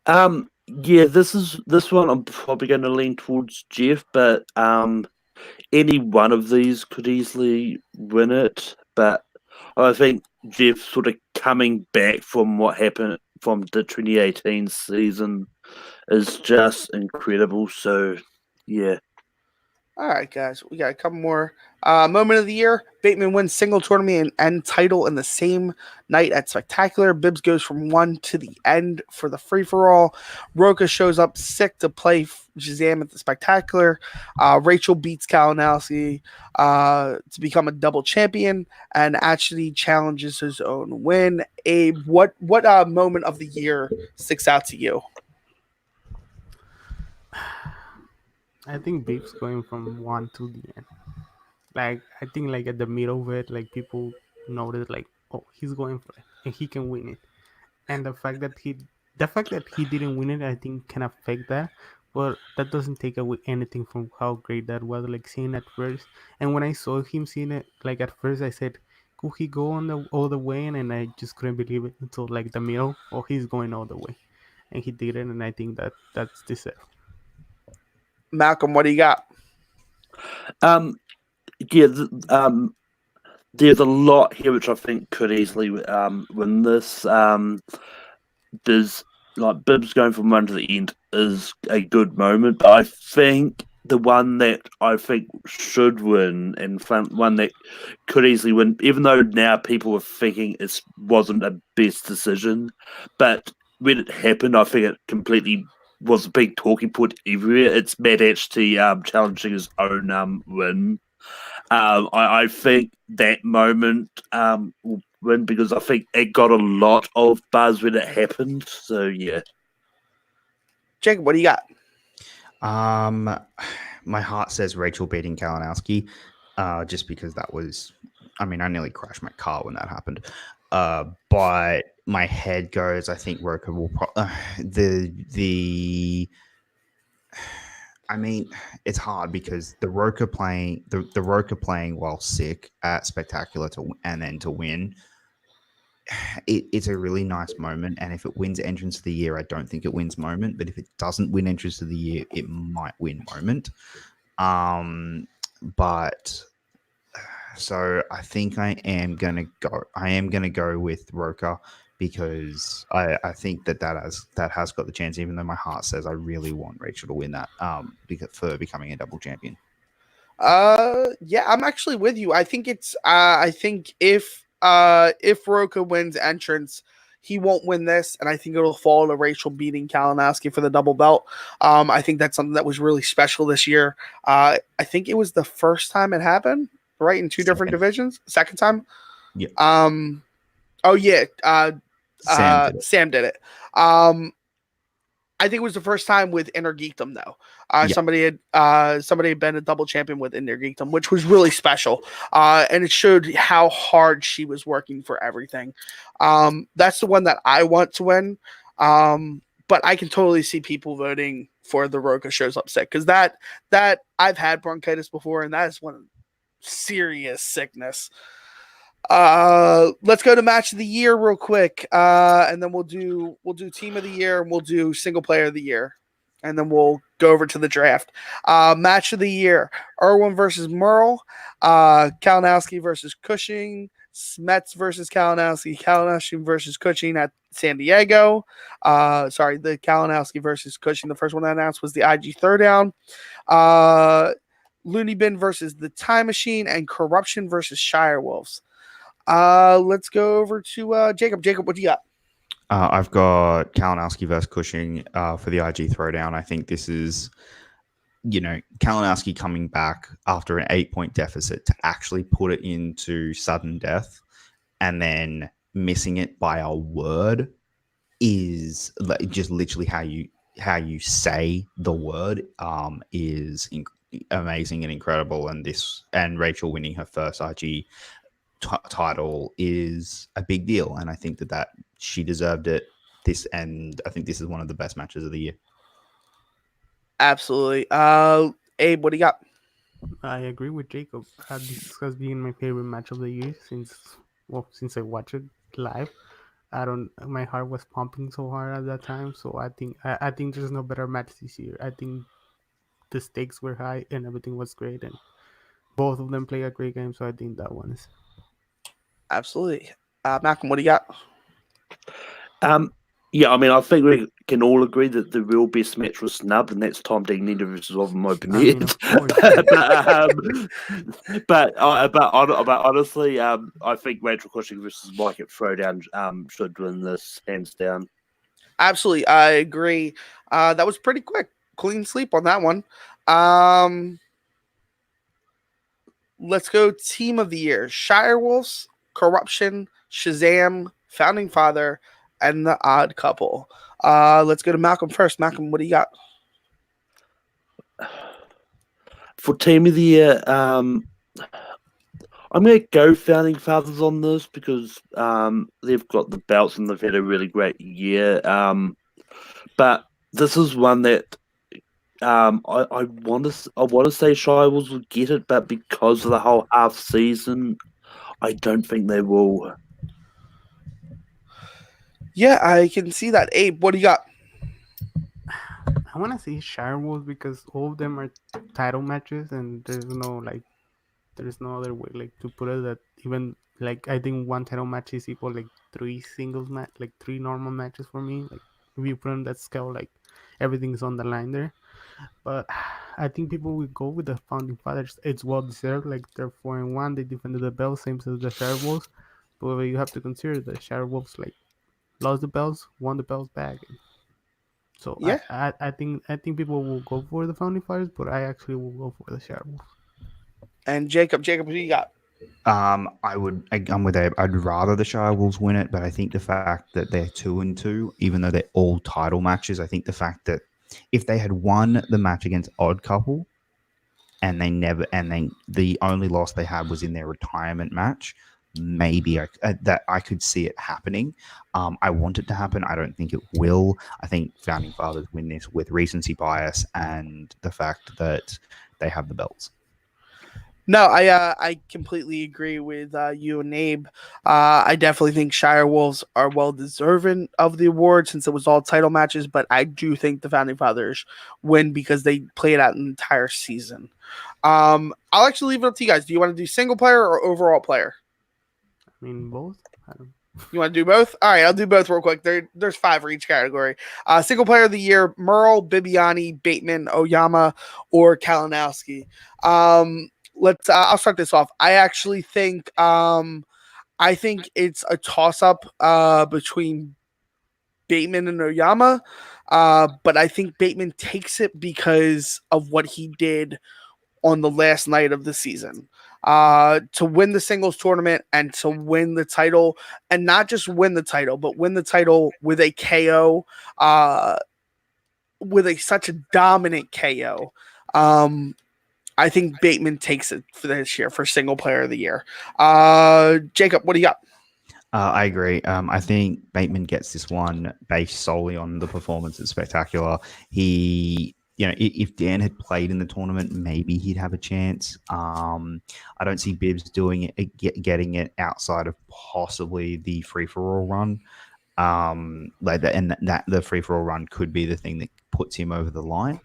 Yeah, this one I'm probably going to lean towards Jeff, but any one of these could easily win it. But I think Jeff sort of coming back from what happened from the 2018 season is just incredible. So, yeah.
All right, guys, we got a couple more. Moment of the year: Bateman wins single tournament and title in the same night at Spectacular. Bibbs goes from 1 to the end for the free-for-all. Roca shows up sick to play Shazam at the Spectacular. Rachel beats Kalinowski to become a double champion and actually challenges his own win. Abe, what moment of the year sticks out to you?
I think Bibbs going from 1 to the end. Like, I think at the middle of it, people notice oh, he's going for it and he can win it. And the fact that he didn't win it, I think can affect that. But that doesn't take away anything from how great that was. Seeing at first, and when I saw him seeing it, at first I said, could he go all the way? And I just couldn't believe it until the middle. Oh, he's going all the way, and he did it. And I think that's deserved.
Malcolm, what do you got?
Yeah, there's a lot here which I think could easily win this. There's Bibbs going from 1 to the end is a good moment, but I think the one that I think should win and one that could easily win, even though now people are thinking it wasn't a best decision, but when it happened, I think it completely was a big talking point everywhere. It's Matt actually challenging his own win. I think that moment will win because I think it got a lot of buzz when it happened. So yeah.
Jacob, what do you got?
My heart says Rachel beating Kalinowski, just because that was. I mean, I nearly crashed my car when that happened. But my head goes. I think Roka will. I mean, it's hard because the Roka playing while sick at Spectacular and then to win. It's a really nice moment, and if it wins Entrance of the Year, I don't think it wins Moment. But if it doesn't win Entrance of the Year, it might win Moment. But so I think I am gonna go with Roka because I think that has got the chance, even though my heart says I really want Rachel to win that for becoming a double champion.
Yeah, I'm actually with you. I think it's I think if Roka wins Entrance, he won't win this, and I think it'll fall to Rachel beating Kalinowski for the double belt. I think that's something that was really special this year. I think it was the first time it happened, right? In two different divisions. Second time?
Yeah.
Oh yeah.
Sam did it.
Sam did it. I think it was the first time with Inner Geekdom, though. Somebody had been a double champion with Inner Geekdom, which was really special. And it showed how hard she was working for everything. That's the one that I want to win. But I can totally see people voting for the Roka shows up sick, because that I've had bronchitis before, and that is one serious sickness. Let's go to match of the year real quick, and then we'll do team of the year, and we'll do single player of the year, and then we'll go over to the draft. Match of the year: Irwin versus Merle, Kalinowski versus Cushing, Smets versus Kalinowski versus Cushing at San Diego. The Kalinowski versus Cushing. The first one I announced was the IG Throwdown. Looney Bin versus the Time Machine, and Corruption versus Shire Wolves. Let's go over to Jacob. Jacob, what do you got?
I've got Kalinowski versus Cushing for the IG Throwdown. I think this is, Kalinowski coming back after an 8-point deficit to actually put it into sudden death and then missing it by a word is just literally how you say the word is amazing and incredible. And Rachel winning her first IG title is a big deal, and I think that she deserved it. And I think this is one of the best matches of the year.
Absolutely. Abe, what do you got?
I agree with Jacob. This has been my favorite match of the year since I watched it live. My heart was pumping so hard at that time, so I think there's no better match this year. I think the stakes were high and everything was great, and both of them play a great game, so I think that one is.
Absolutely. Malcolm, what do you got?
Yeah, I mean, I think we can all agree that the real best match was snubbed, and that's Tom Dignity versus Oven Open Head. But honestly, I think Rachel Cushing versus Mike at Throwdown should win this hands down.
Absolutely, I agree. That was pretty quick. Clean sleep on that one. Let's go team of the year: Shire Wolves, Corruption, Shazam, Founding Father, and the Odd Couple. Let's go to Malcolm first. Malcolm, what do you got?
For team of the year, I'm going to go Founding Fathers on this because they've got the belts and they've had a really great year. But this is one that I want to say Shire Wolves will get it, but because of the whole half season, I don't think they will.
Yeah, I can see that. Abe, what do you got? I want to say Shire Wolves because all of them are title matches, and there's no other way to put it that even I think one title match is equal 3 singles match, 3 normal matches for me. If you put on that scale, everything's on the line there. But I think people will go with the Founding Fathers. It's well deserved. They're 4-1. They defended the belt, same as the Shire Wolves. But you have to consider the Shire Wolves lost the belts, won the belts back. So
Yeah.
I think people will go for the Founding Fathers, but I actually will go for the Shirewolves.
And Jacob, who do you got?
I'm with Abe. I'd rather the Shire Wolves win it, but I think the fact that they're 2-2, even though they're all title matches, I think the fact that if they had won the match against Odd Couple, and then the only loss they had was in their retirement match, maybe I could see it happening. I want it to happen. I don't think it will. I think Founding Fathers win this with recency bias and the fact that they have the belts.
No, I completely agree with you and Abe. I definitely think Shire Wolves are well deserving of the award since it was all title matches, but I do think the Founding Fathers win because they played out an entire season. I'll actually leave it up to you guys. Do you want to do single player or overall player?
I mean, both. I don't.
You want to do both? All right, I'll do both real quick. There's 5 for each category. Single player of the year: Merle, Bibiani, Bateman, Oyama, or Kalinowski. I'll start this off. I actually think it's a toss up between Bateman and Oyama, but I think Bateman takes it because of what he did on the last night of the season. To win the singles tournament and to win the title, and not just win the title, but win the title with a KO, with such a dominant KO. I think Bateman takes it for this year for single player of the year. Jacob, what do you got?
I agree. I think Bateman gets this one based solely on the performance at Spectacular. If Dan had played in the tournament, maybe he'd have a chance. I don't see Bibbs doing it, getting it outside of possibly the free-for-all run. The free-for-all run could be the thing that puts him over the line.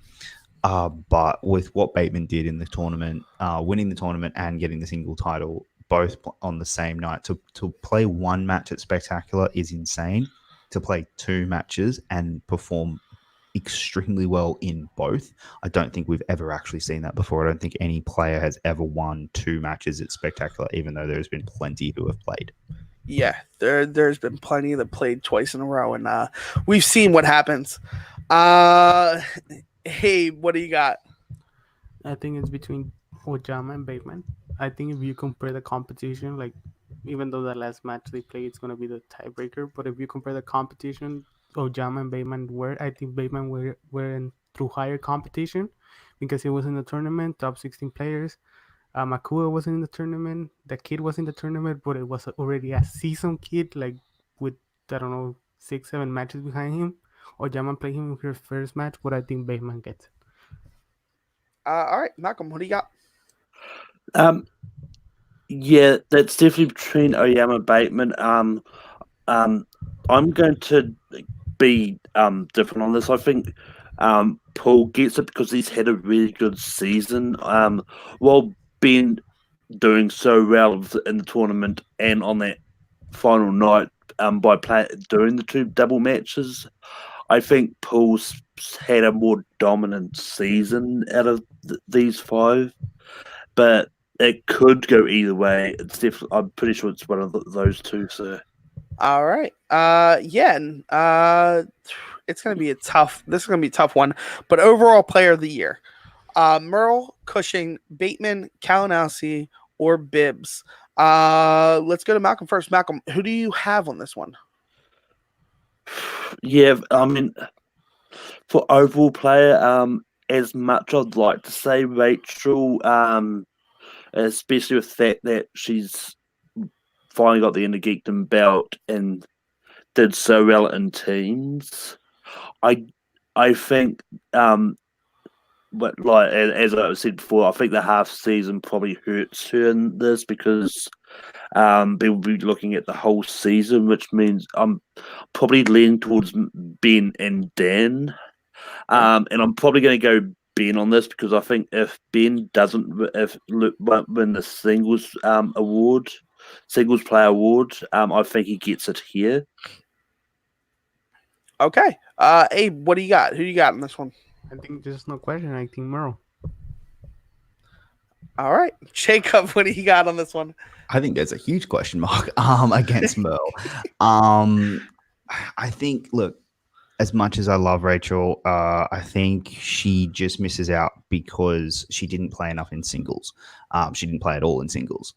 But with what Bateman did in the tournament, winning the tournament and getting the single title both on the same night, to play one match at Spectacular is insane. To play 2 matches and perform extremely well in both, I don't think we've ever actually seen that before. I don't think any player has ever won 2 matches at Spectacular, even though there's been plenty who have played.
Yeah, there's been plenty that played twice in a row, and we've seen what happens. Hey, what do you got?
I think it's between Oyama and Bateman. I think if you compare the competition, like even though the last match they played it's gonna be the tiebreaker, but if you compare the competition, Oyama and Bateman I think Bateman were in through higher competition because he was in the tournament, top 16 players. Makua wasn't in the tournament. The kid was in the tournament, but it was already a seasoned kid, like with I don't know 6-7 matches behind him. Oyama played him in his first match, but I think Bateman gets it.
All right, Malcolm, what do you got?
Yeah, that's definitely between Oyama and Bateman. I'm going to be different on this. I think Paul gets it because he's had a really good season. While Ben doing so well in the tournament and on that final night by doing the 2 double matches, I think Paul's had a more dominant season out of these 5, but it could go either way. It's definitely. I'm pretty sure it's one of those 2. So,
all right. It's gonna be a tough. This is gonna be a tough one. But overall player of the year: Merle, Cushing, Bateman, Kalinowski, or Bibbs. Let's go to Malcolm first. Malcolm, who do you have on this one?
yeah, I mean, for overall player, as much I'd like to say Rachel, especially with the fact that she's finally got the Inner Geekdom belt and did so well in teams. I think, but like as I said before, I think the half season probably hurts her in this because people will be looking at the whole season, which means I'm probably leaning towards Ben and Dan. And I'm probably going to go Ben on this because I think if Ben doesn't win the singles player award, I think he gets it here.
Okay. Abe, what do you got? Who do you got in this one?
I think there's no question. I think Merle.
All right. Jacob, what do you got on this one?
I think there's a huge question mark against Merle. I think, look, as much as I love Rachel, I think she just misses out because she didn't play enough in singles. She didn't play at all in singles.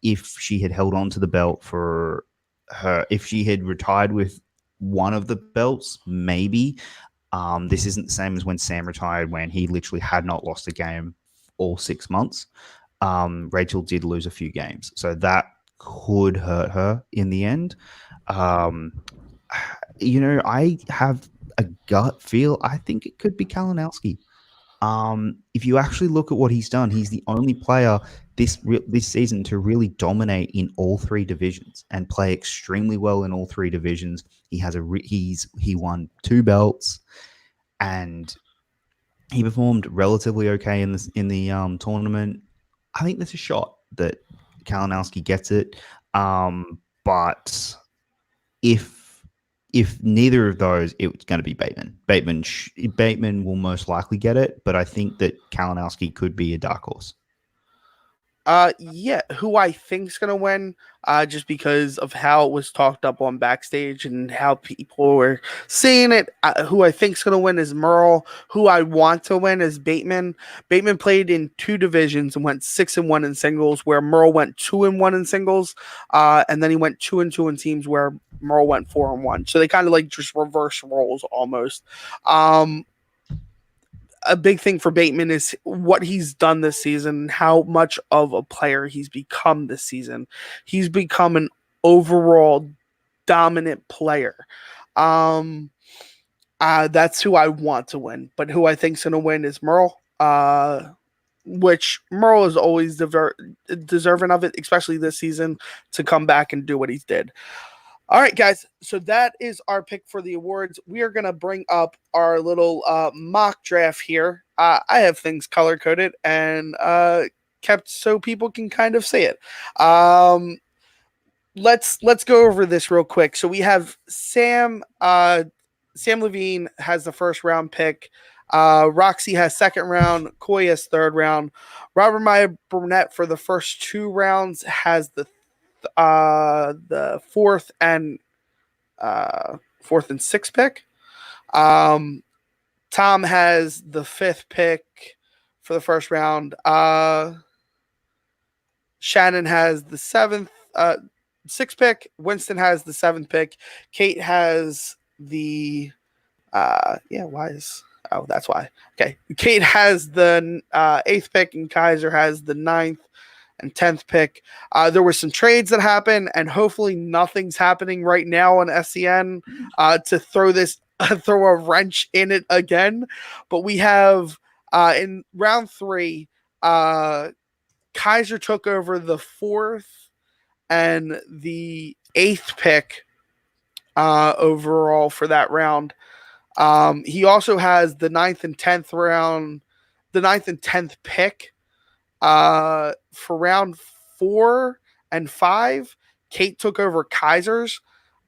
If she had held on to the belt for her, if she had retired with one of the belts, maybe. This isn't the same as when Sam retired, when he literally had not lost a game all 6 months. Rachel did lose a few games, so that could hurt her in the end. I have a gut feel. I think it could be Kalinowski. If you actually look at what he's done, he's the only player this season to really dominate in all three divisions and play extremely well in all three divisions. He won 2 belts, and he performed relatively okay in the tournament. I think there's a shot that Kalinowski gets it, but if neither of those, it's going to be Bateman. Bateman will most likely get it, but I think that Kalinowski could be a dark horse.
Yeah, who I think's gonna win, just because of how it was talked up on backstage and how people were seeing it. Who I think's gonna win is Merle. Who I want to win is Bateman. Bateman played in 2 divisions and went 6-1 in singles, where Merle went 2-1 in singles, and then he went 2-2 in teams where Merle went 4-1. So they kind of like just reverse roles almost. A big thing for Bateman is what he's done this season, how much of a player he's become this season. He's become an overall dominant player. That's who I want to win, but who I think's going to win is Merle. Which Merle is always deserving of it, especially this season, to come back and do what he did. All right, guys. So that is our pick for the awards. We are going to bring up our little mock draft here. I have things color-coded and kept so people can kind of see it. Let's go over this real quick. So we have Sam Levine has the first round pick. Roxy has second round. Coy has third round. Robert Meyer Burnett for the first 2 rounds has the fourth and 6th pick. Tom has the 5th pick for the first round. Shannon has the 6th pick. Winston has the 7th pick. Kate has the that's why. Okay. Kate has the 8th pick, and Kaiser has the 9th and 10th pick. There were some trades that happened, and hopefully nothing's happening right now on SCN to throw a wrench in it again. But we have in round 3, Kaiser took over the 4th and the 8th pick overall for that round. He also has the 9th and 10th pick. For round 4 and 5, Kate took over Kaiser's.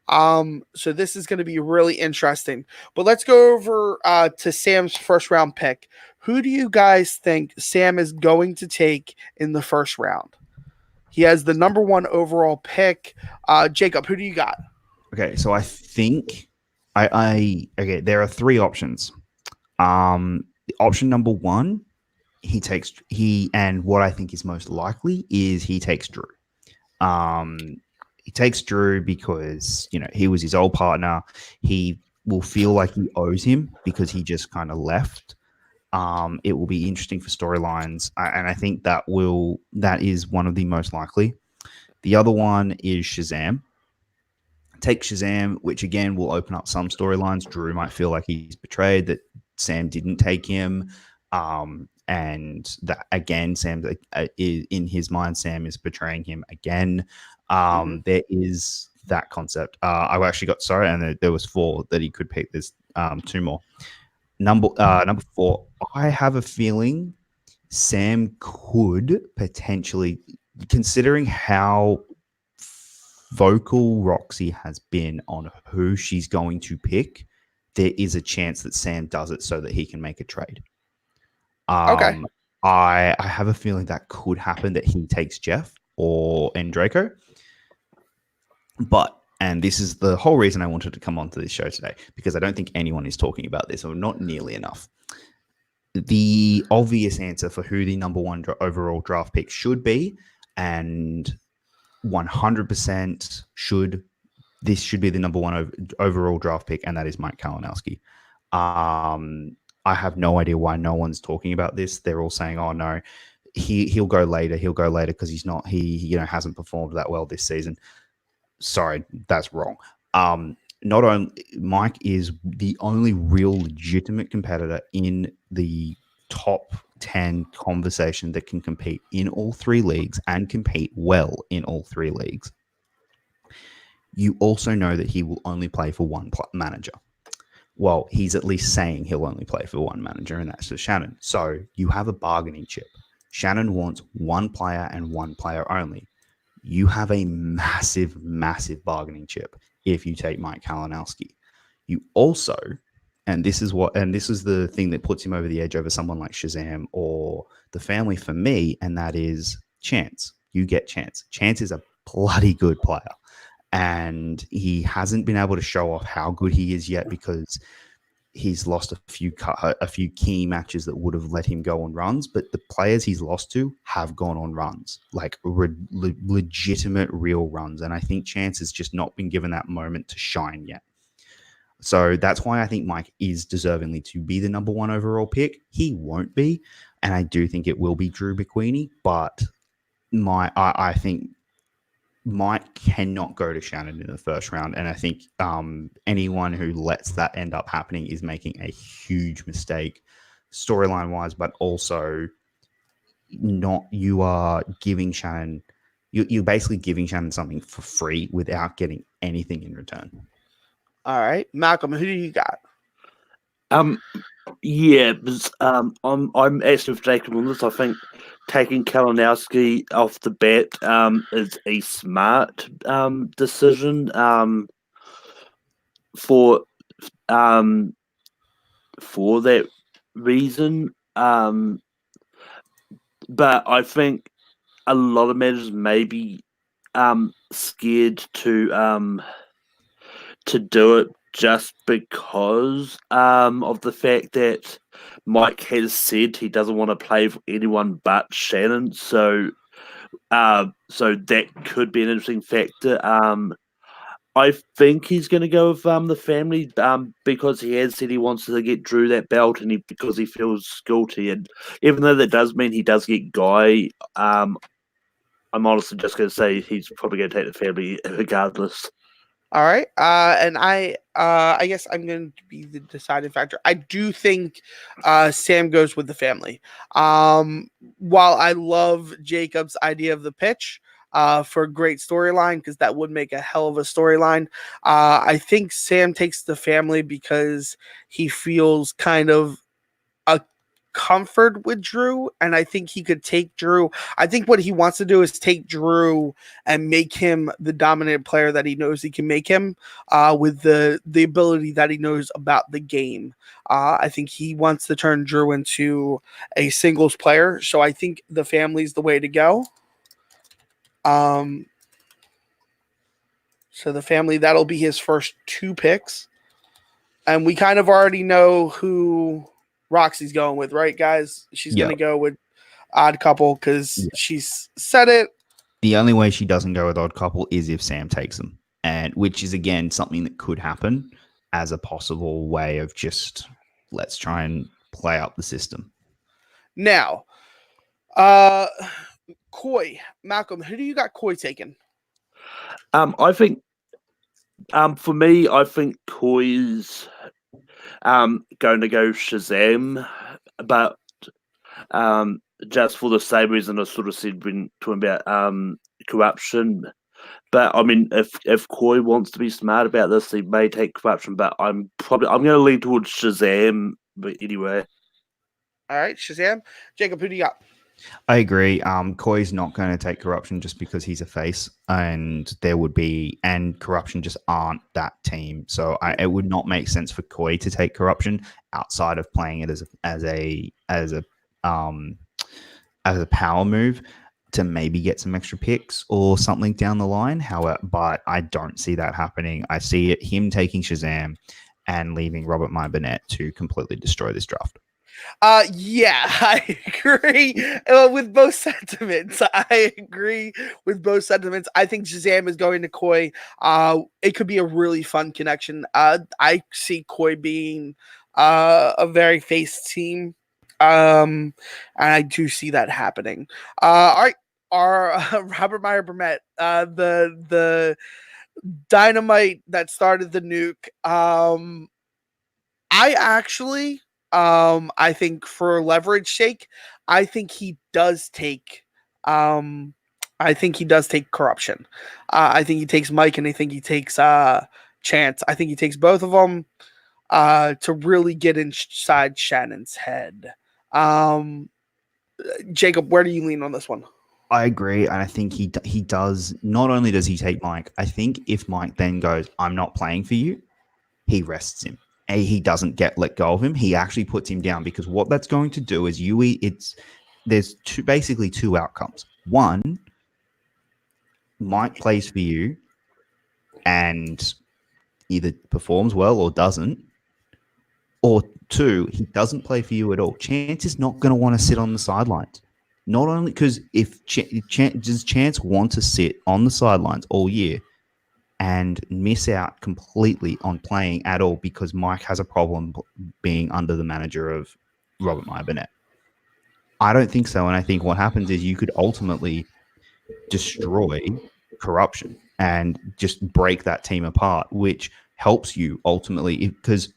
So this is going to be really interesting. But let's go over to Sam's first round pick. Who do you guys think Sam is going to take in the first round? He has the number 1 overall pick. Jacob, who do you got?
Okay, so I think there are 3 options. Option number 1, and what I think is most likely is he takes Drew. He takes Drew because, he was his old partner. He will feel like he owes him because he just kind of left. It will be interesting for storylines, and I think that is one of the most likely. The other one is Shazam. Take Shazam, which again will open up some storylines. Drew might feel like he's betrayed that Sam didn't take him. And that again, Sam in his mind, Sam is betraying him again. There is that concept. I actually got and there was 4 that he could pick. There's 2 more. Number 4. I have a feeling Sam could potentially, considering how vocal Roxy has been on who she's going to pick, there is a chance that Sam does it so that he can make a trade.
Okay.
I have a feeling that could happen, that he takes Jeff and Draco. and this is the whole reason I wanted to come onto this show today, because I don't think anyone is talking about this, or not nearly enough. The obvious answer for who the number one overall draft pick should be, and 100% should be the number one overall draft pick, and that is Mike Kalinowski. I have no idea why no one's talking about this. They're all saying, "Oh no, he'll go later. He'll go later because he hasn't performed that well this season." Sorry, that's wrong. Not only Mike is the only real legitimate competitor in the top 10 conversation that can compete in all three leagues and compete well in all three leagues. You also know that he will only play for one manager. Well, he's at least saying he'll only play for one manager, and that's just Shannon. So you have a bargaining chip. Shannon wants one player and one player only. You have a massive, massive bargaining chip if you take Mike Kalinowski. You also, and this is the thing that puts him over the edge over someone like Shazam or the family for me, and that is Chance. You get Chance. Chance is a bloody good player. And he hasn't been able to show off how good he is yet because he's lost a few key matches that would have let him go on runs. But the players he's lost to have gone on runs, like legitimate, real runs. And I think Chance has just not been given that moment to shine yet. So that's why I think Mike is deservingly to be the number one overall pick. He won't be, and I do think it will be Drew McQueenie. But I think Mike cannot go to Shannon in the first round, and I think anyone who lets that end up happening is making a huge mistake, storyline wise, but also you are giving Shannon, you're basically giving Shannon something for free without getting anything in return.
All right, Malcolm, who do you got?
Yeah, I'm actually with Jacob on this. I think taking Kalinowski off the bat is a smart decision for that reason. But I think a lot of managers may be scared to do it just because of the fact that Mike has said he doesn't want to play for anyone but Shannon. So that could be an interesting factor. I think he's going to go with the family because he has said he wants to get Drew that belt, and because he feels guilty. And even though that does mean he does get Guy, I'm honestly just going to say he's probably going to take the family regardless.
All right. And I guess I'm going to be the deciding factor. I do think Sam goes with the family. While I love Jacob's idea of the pitch for a great storyline, because that would make a hell of a storyline, I think Sam takes the family because he feels kind of a comfort with Drew, and I think he could take Drew. I think what he wants to do is take Drew and make him the dominant player that he knows he can make him with the ability that he knows about the game. I think he wants to turn Drew into a singles player, so I think the family's the way to go. So the family, that'll be his first two picks, and we kind of already know who Roxy's going with, right, guys? She's going to go with Odd Couple because she's said it.
The only way she doesn't go with Odd Couple is if Sam takes them, and which is again something that could happen as a possible way of just let's try and play up the system.
Now, Coy, Malcolm, who do you got Coy taking?
I think for me, I think Coy's going to go Shazam, but just for the same reason I sort of said when talking about corruption. But I mean, if Coy wants to be smart about this, he may take corruption. But I'm going to lean towards Shazam. But anyway,
all right, Shazam. Jacob, who do you got?
I agree. Coy's not going to take corruption just because he's a face, and corruption just aren't that team. So it would not make sense for Coy to take corruption outside of playing it as a power move. to maybe get some extra picks or something down the line. However, but I don't see that happening. I see him taking Shazam and leaving Robert Meyer Burnett to completely destroy this draft.
Yeah, I agree with both sentiments. I agree with both sentiments. I think Shazam is going to Koi. It could be a really fun connection. I see Koi being a very face team. And I do see that happening. All right, our Robert Meyer Burnett, the dynamite that started the nuke. I actually, I think for leverage sake, I think he does take, I think he does take corruption. I think he takes Mike, and I think he takes Chance. I think he takes both of them to really get inside Shannon's head. Jacob, where do you lean on this one?
I agree, and I think he does. Not only does he take Mike, I think if Mike then goes, "I'm not playing for you," he rests him. He doesn't let go of him. He actually puts him down, because what that's going to do is there's basically two outcomes. One, Mike plays for you and either performs well or doesn't. Or two, he doesn't play for you at all. Chance is not going to want to sit on the sidelines. Not only because does Chance want to sit on the sidelines all year and miss out completely on playing at all because Mike has a problem being under the manager of Robert Meyer Burnett? I don't think so. And I think what happens is you could ultimately destroy corruption and just break that team apart, which helps you ultimately, because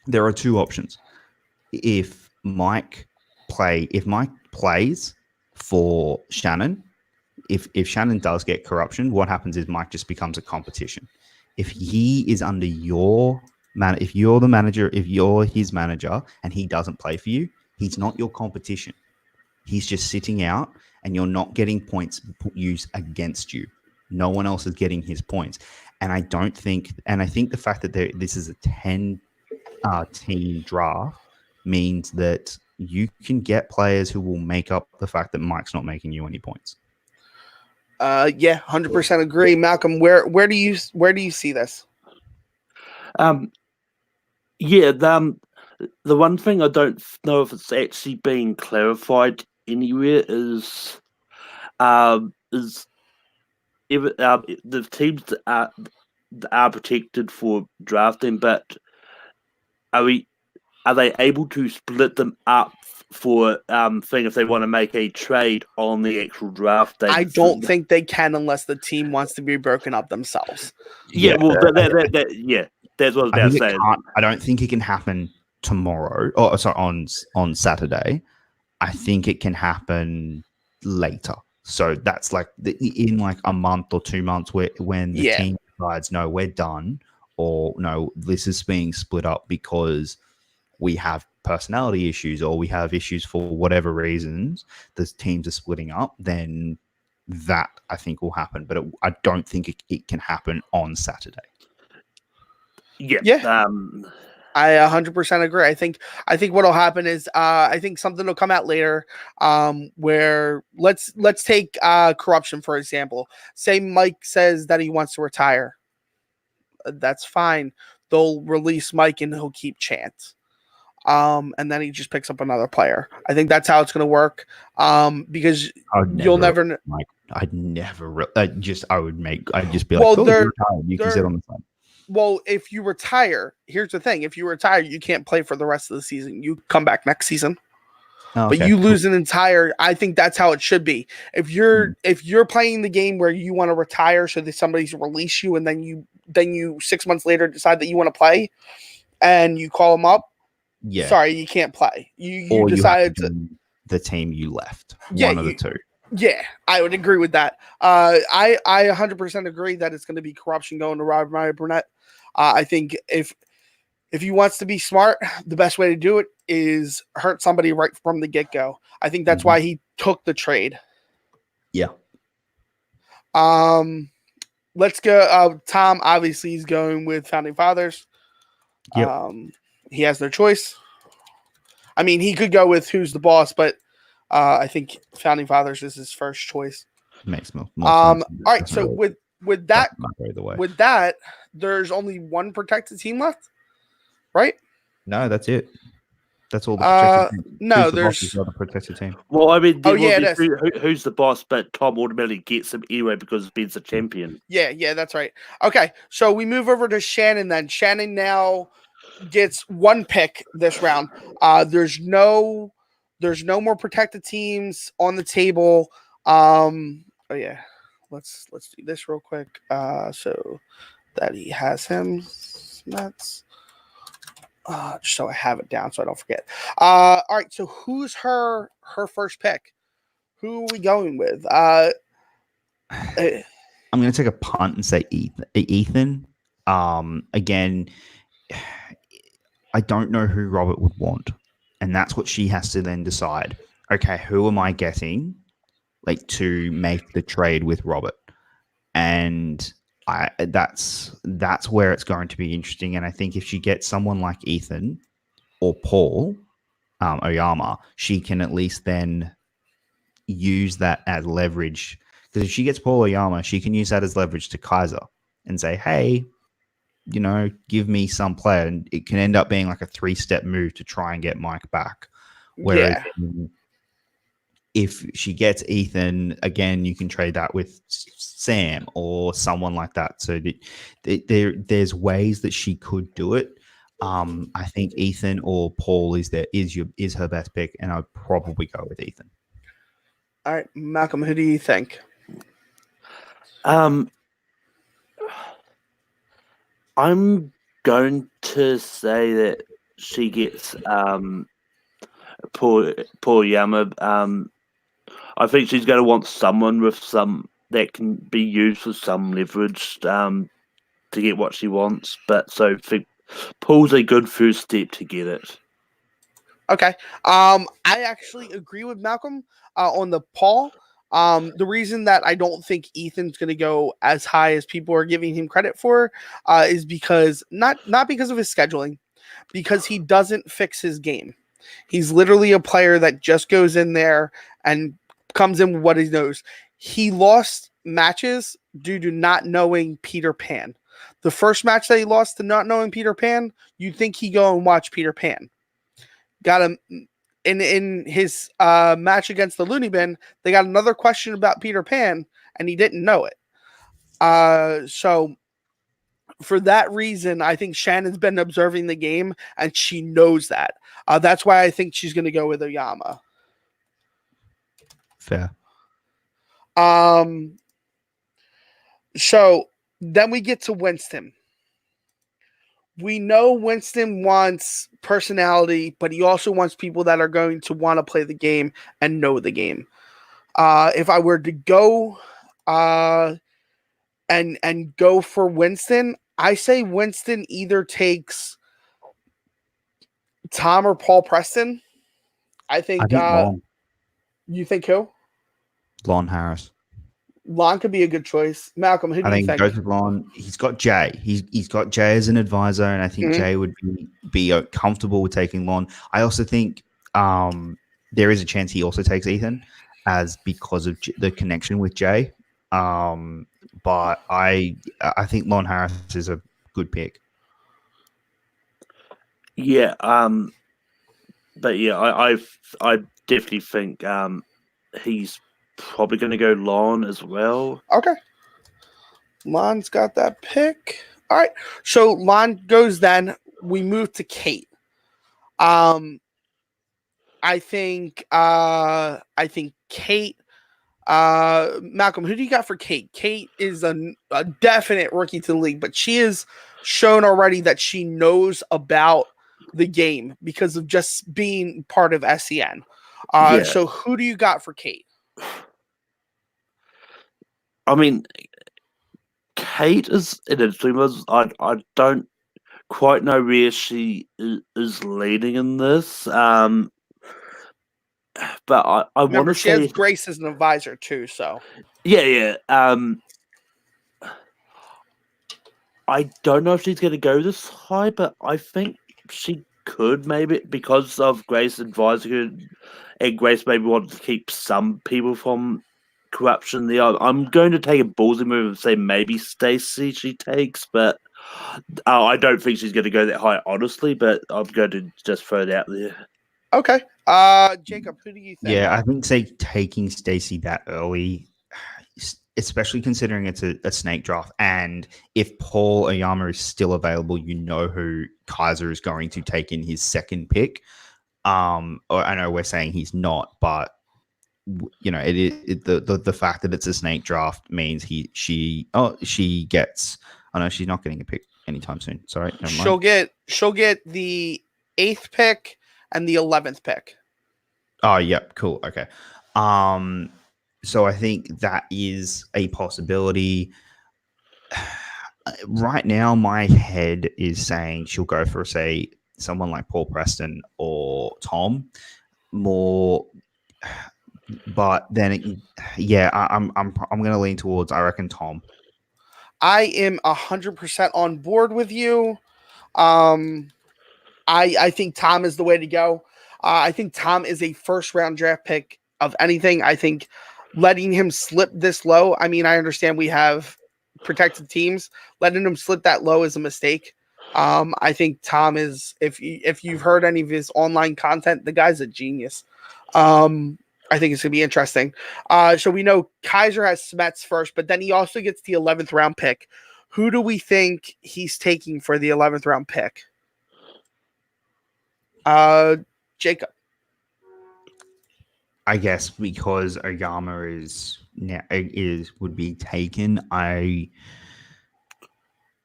there are two options. If Mike plays for Shannon, if Shannon does get corruption, what happens is Mike just becomes a competition. If he is under your if you're the manager, if you're his manager and he doesn't play for you, he's not your competition. He's just sitting out, and you're not getting points used against you. No one else is getting his points. And I think the fact that this is a 10 team draft means that you can get players who will make up the fact that Mike's not making you any points.
Yeah, 100% agree. Malcolm, where do you see this?
Yeah, the one thing I don't know if it's actually being clarified anywhere is if the teams that are protected for drafting, but are they able to split them up for thing if they want to make a trade on the actual draft day?
I don't think they can unless the team wants to be broken up themselves.
Yeah, well, that's what I was about saying.
I don't think it can happen tomorrow. Oh, sorry, on Saturday. I think it can happen later. So that's like in like a month or 2 months when the team decides, no, we're done, or no, this is being split up because we have personality issues or we have issues for whatever reasons, the teams are splitting up, then that I think will happen. But I don't think it can happen on Saturday.
Yeah. I 100% agree. I think what'll happen is I think something will come out later where let's take corruption for example. Say Mike says that he wants to retire. That's fine. They'll release Mike and he'll keep Chance. And then he just picks up another player. I think that's how it's going to work. Because you'll never.
I'd just be like, oh, you're retired. You can sit on the side.
Well, if you retire, here's the thing: if you retire, you can't play for the rest of the season. You come back next season, but you lose an entire. I think that's how it should be. If you're playing the game where you want to retire, so that somebody's release you, and then you 6 months later decide that you want to play, and you call them up. Yeah, sorry, you can't play. You decided to
the team you left. One of the two.
Yeah, I would agree with that. I 100% agree that it's going to be corruption going to Robert Meyer Burnett. I think if he wants to be smart, the best way to do it is hurt somebody right from the get-go. I think that's why he took the trade.
Yeah.
Let's go. Tom obviously is going with Founding Fathers.
Yep.
He has no choice. I mean, he could go with Who's the Boss, but I think Founding Fathers is his first choice.
Makes more
All
sense.
right, so with that,
Doesn't matter either way.
with that, there's only one protected team left, right?
No, that's it. That's all the
Uh,
protected team.
no,
Who's the boss
there's-
is the other protected team.
Well, I mean,
Oh,
well,
yeah, it is.
who's the boss? But Tom automatically gets him anyway because Ben's a champion.
Yeah, that's right. Okay, so we move over to Shannon then. Shannon now gets one pick this round. There's no more protected teams on the table. Oh yeah, let's do this real quick. So that he has him. That's just so I have it down so I don't forget. All right, so who's her first pick? Who are we going with?
I'm going to take a punt and say Ethan. Again, I don't know who Robert would want, and that's what she has to then decide. Okay, who am I getting, like, to make the trade with Robert? And that's where it's going to be interesting. And I think if she gets someone like Ethan or Paul Oyama, she can at least then use that as leverage. Because if she gets Paul Oyama, she can use that as leverage to Kaiser and say, hey, give me some player. And it can end up being like a 3-step move to try and get Mike back. Whereas if she gets Ethan, again, you can trade that with Sam or someone like that. So there's ways that she could do it. I think Ethan or Paul is her best pick, and I'd probably go with Ethan.
All right, Malcolm, who do you think?
I'm going to say that she gets Paul Yama. I think she's going to want someone with some that can be used for some leverage to get what she wants. But so I think Paul's a good first step to get it.
Okay. I actually agree with Malcolm on the Paul. The reason that I don't think Ethan's going to go as high as people are giving him credit for is because not because of his scheduling, because he doesn't fix his game. He's literally a player that just goes in there and comes in with what he knows. He lost matches due to not knowing Peter Pan. The first match that he lost to not knowing Peter Pan, you'd think he'd go and watch Peter Pan. Got him in his match against the Looney Bin. They got another question about Peter Pan, and he didn't know it. So for that reason, I think Shannon's been observing the game, and she knows that. That's why I think she's going to go with Oyama.
Fair.
So then we get to Winston. We know Winston wants personality, but he also wants people that are going to want to play the game and know the game. If I were to go and go for Winston, I say Winston either takes Tom or Paul Preston. I think
Lon.
You think who?
Lon Harris.
Lon could be a good choice. Malcolm, who do you think?
Joseph Lon. He's got Jay. He's got Jay as an advisor, and I think Jay would be comfortable with taking Lon. I also think there is a chance he also takes Ethan, because of the connection with Jay. But I think Lon Harris is a good pick.
Yeah. But yeah, I definitely think he's probably going to go Lon as well.
Okay. Lon's got that pick. All right. So Lon goes then. We move to Kate. I think Kate. Malcolm, who do you got for Kate? Kate is a definite rookie to the league, but she has shown already that she knows about the game because of just being part of SEN. So who do you got for Kate?
I mean, Kate is an interesting. I don't quite know where she is leading in this. But I want to
she has Grace as an advisor too. So
yeah. I don't know if she's going to go this high, but I think she could maybe because of Grace advising her, and Grace maybe wanted to keep some people from corruption there. I'm going to take a ballsy move and say maybe Stacey she takes, but I don't think she's going to go that high, honestly. But I'm going to just throw it out there.
Okay. Jacob, who do you think?
Yeah, I think taking Stacey that early, especially considering it's a snake draft, and if Paul Oyama is still available, you know who Kaiser is going to take in his second pick. Or I know we're saying he's not, but you know, the fact that it's a snake draft means she gets. Oh no, she's not getting a pick anytime soon. Sorry, never mind.
She'll get the 8th pick and the 11th pick.
Oh, yep, cool. Okay. So I think that is a possibility. Right now, my head is saying she'll go for, say, someone like Paul Preston or Tom more. But then, I'm going to lean towards, I reckon, Tom.
I am 100% on board with you. I think Tom is the way to go. I think Tom is a first-round draft pick of anything. I think letting him slip this low, I mean, I understand we have protected teams. Letting him slip that low is a mistake. I think Tom is, if you've heard any of his online content, the guy's a genius. I think it's going to be interesting. So we know Kaiser has Smets first, but then he also gets the 11th round pick. Who do we think he's taking for the 11th round pick? Jacob.
I guess because Oyama would be taken,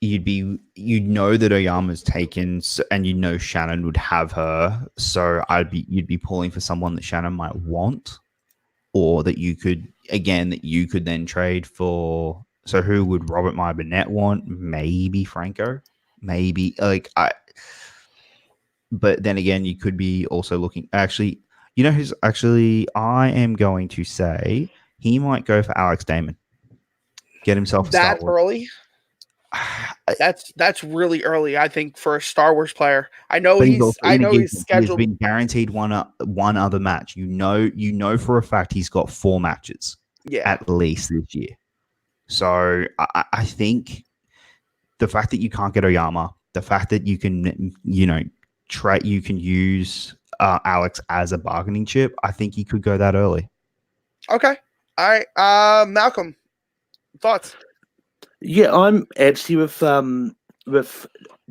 you'd know that Oyama's taken, and you know Shannon would have her, so you'd be pulling for someone that Shannon might want, or that you could then trade for. So who would Robert Meyer Burnett want? Maybe Franco, maybe but then again, you could be also looking. Actually, you know who's actually? I am going to say he might go for Alex Damon. Get himself a
that
Star Wars.
early. That's really early, I think, for a Star Wars player. I know he's scheduled.
He's been guaranteed one other match. You know for a fact he's got 4 matches, at least this year. So I think the fact that you can't get Oyama, the fact that you can you can use Alex as a bargaining chip, I think he could go that early.
Okay, all right. Malcolm, thoughts?
Yeah, I'm actually with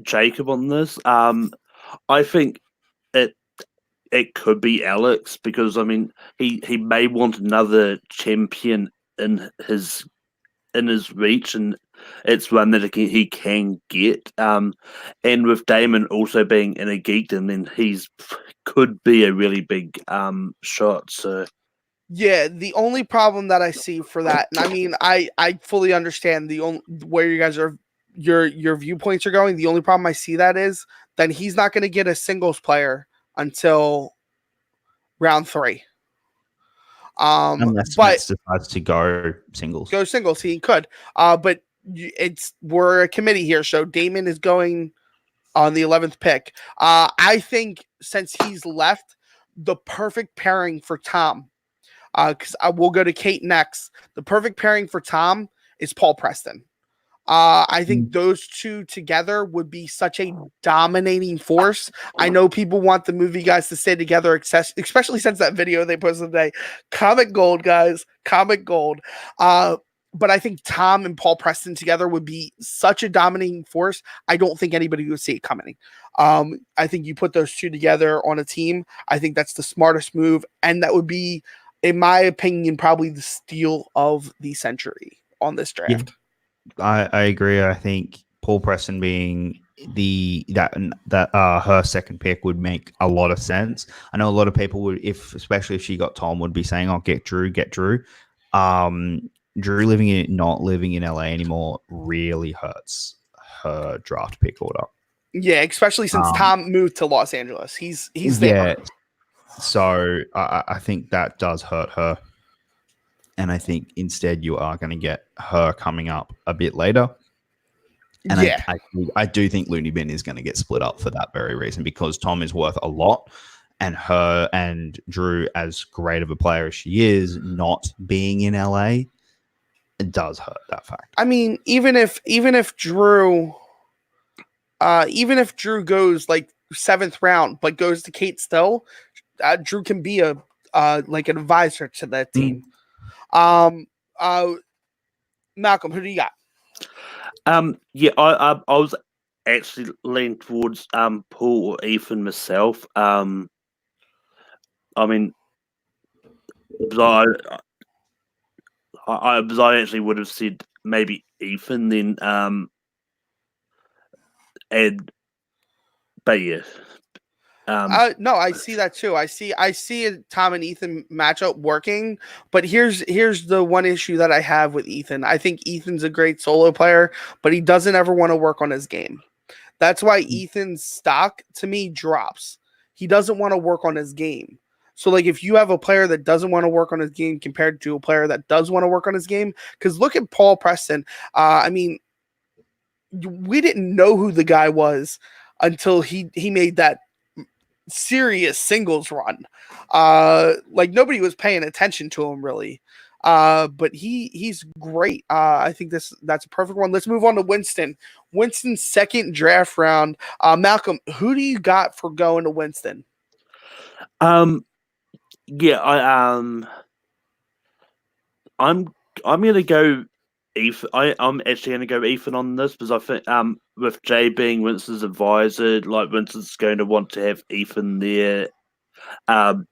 Jacob on this. I think it could be Alex because I mean he may want another champion in his reach, and it's one that he can get. And with Damon also being in a geekdom, then he's could be a really big shot. So.
Yeah, the only problem that I see for that, and I mean, I fully understand where you guys are, your viewpoints are going. The only problem I see that is then he's not going to get a singles player until round 3.
Unless Mets decides to go singles.
He could. But we're a committee here, so Damon is going on the 11th pick. I think since he's left, the perfect pairing for Tom. Because I will go to Kate next. The perfect pairing for Tom is Paul Preston. I think those two together would be such a dominating force. I know people want the movie guys to stay together, especially since that video they posted today. Comic gold, guys. Comic gold. But I think Tom and Paul Preston together would be such a dominating force. I don't think anybody would see it coming. I think you put those two together on a team. I think that's the smartest move. And that would be, in my opinion, probably the steal of the century on this draft.
Yeah, I agree. I think Paul Preston being her second pick would make a lot of sense. I know a lot of people would, especially if she got Tom, would be saying, "Oh, get Drew." Drew not living in LA anymore really hurts her draft pick order.
Yeah, especially since Tom moved to Los Angeles. He's there.
So I think that does hurt her. And I think instead you are going to get her coming up a bit later. And
Yeah.
I do think Looney Bin is going to get split up for that very reason, because Tom is worth a lot, and her and Drew, as great of a player as she is, not being in LA, it does hurt that fact.
I mean, even if Drew goes like 7th round, but goes to Kate still, Drew can be a like an advisor to that team. Malcolm, who do you got?
Yeah, I was actually leaning towards Paul or Ethan myself. I mean, I actually would have said maybe Ethan then, and but yeah.
No, I see that too. I see a Tom and Ethan matchup working, but here's the one issue that I have with Ethan. I think Ethan's a great solo player, but he doesn't ever want to work on his game. That's why Ethan's stock to me drops. He doesn't want to work on his game. So like if you have a player that doesn't want to work on his game compared to a player that does want to work on his game, because look at Paul Preston. I mean, we didn't know who the guy was until he made that serious singles run. Like nobody was paying attention to him really. But he's great. I think that's a perfect one. Let's move on to Winston. Winston's second draft round. Malcolm, who do you got for going to Winston?
Yeah, I'm gonna go Ethan. I'm actually gonna go Ethan on this because I think with Jay being Winston's advisor, like Winston's going to want to have Ethan there, and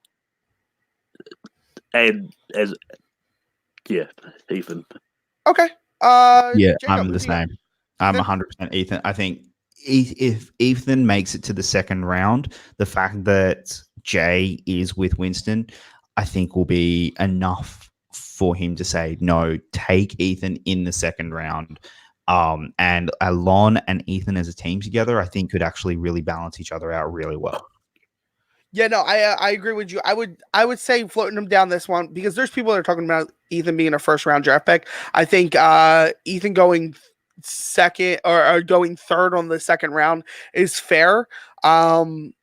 as Ethan.
Okay.
Yeah,
Jacob,
I'm
who
the
do you got?
same. I'm 100% Ethan. I think if Ethan makes it to the second round, the fact that Jay is with Winston, I think will be enough for him to say, no, take Ethan in the second round. And Alon and Ethan as a team together, I think could actually really balance each other out really well.
Yeah, no, I agree with you. I would say floating him down this one because there's people that are talking about Ethan being a first round draft pick. I think Ethan going second or going third on the second round is fair. I'm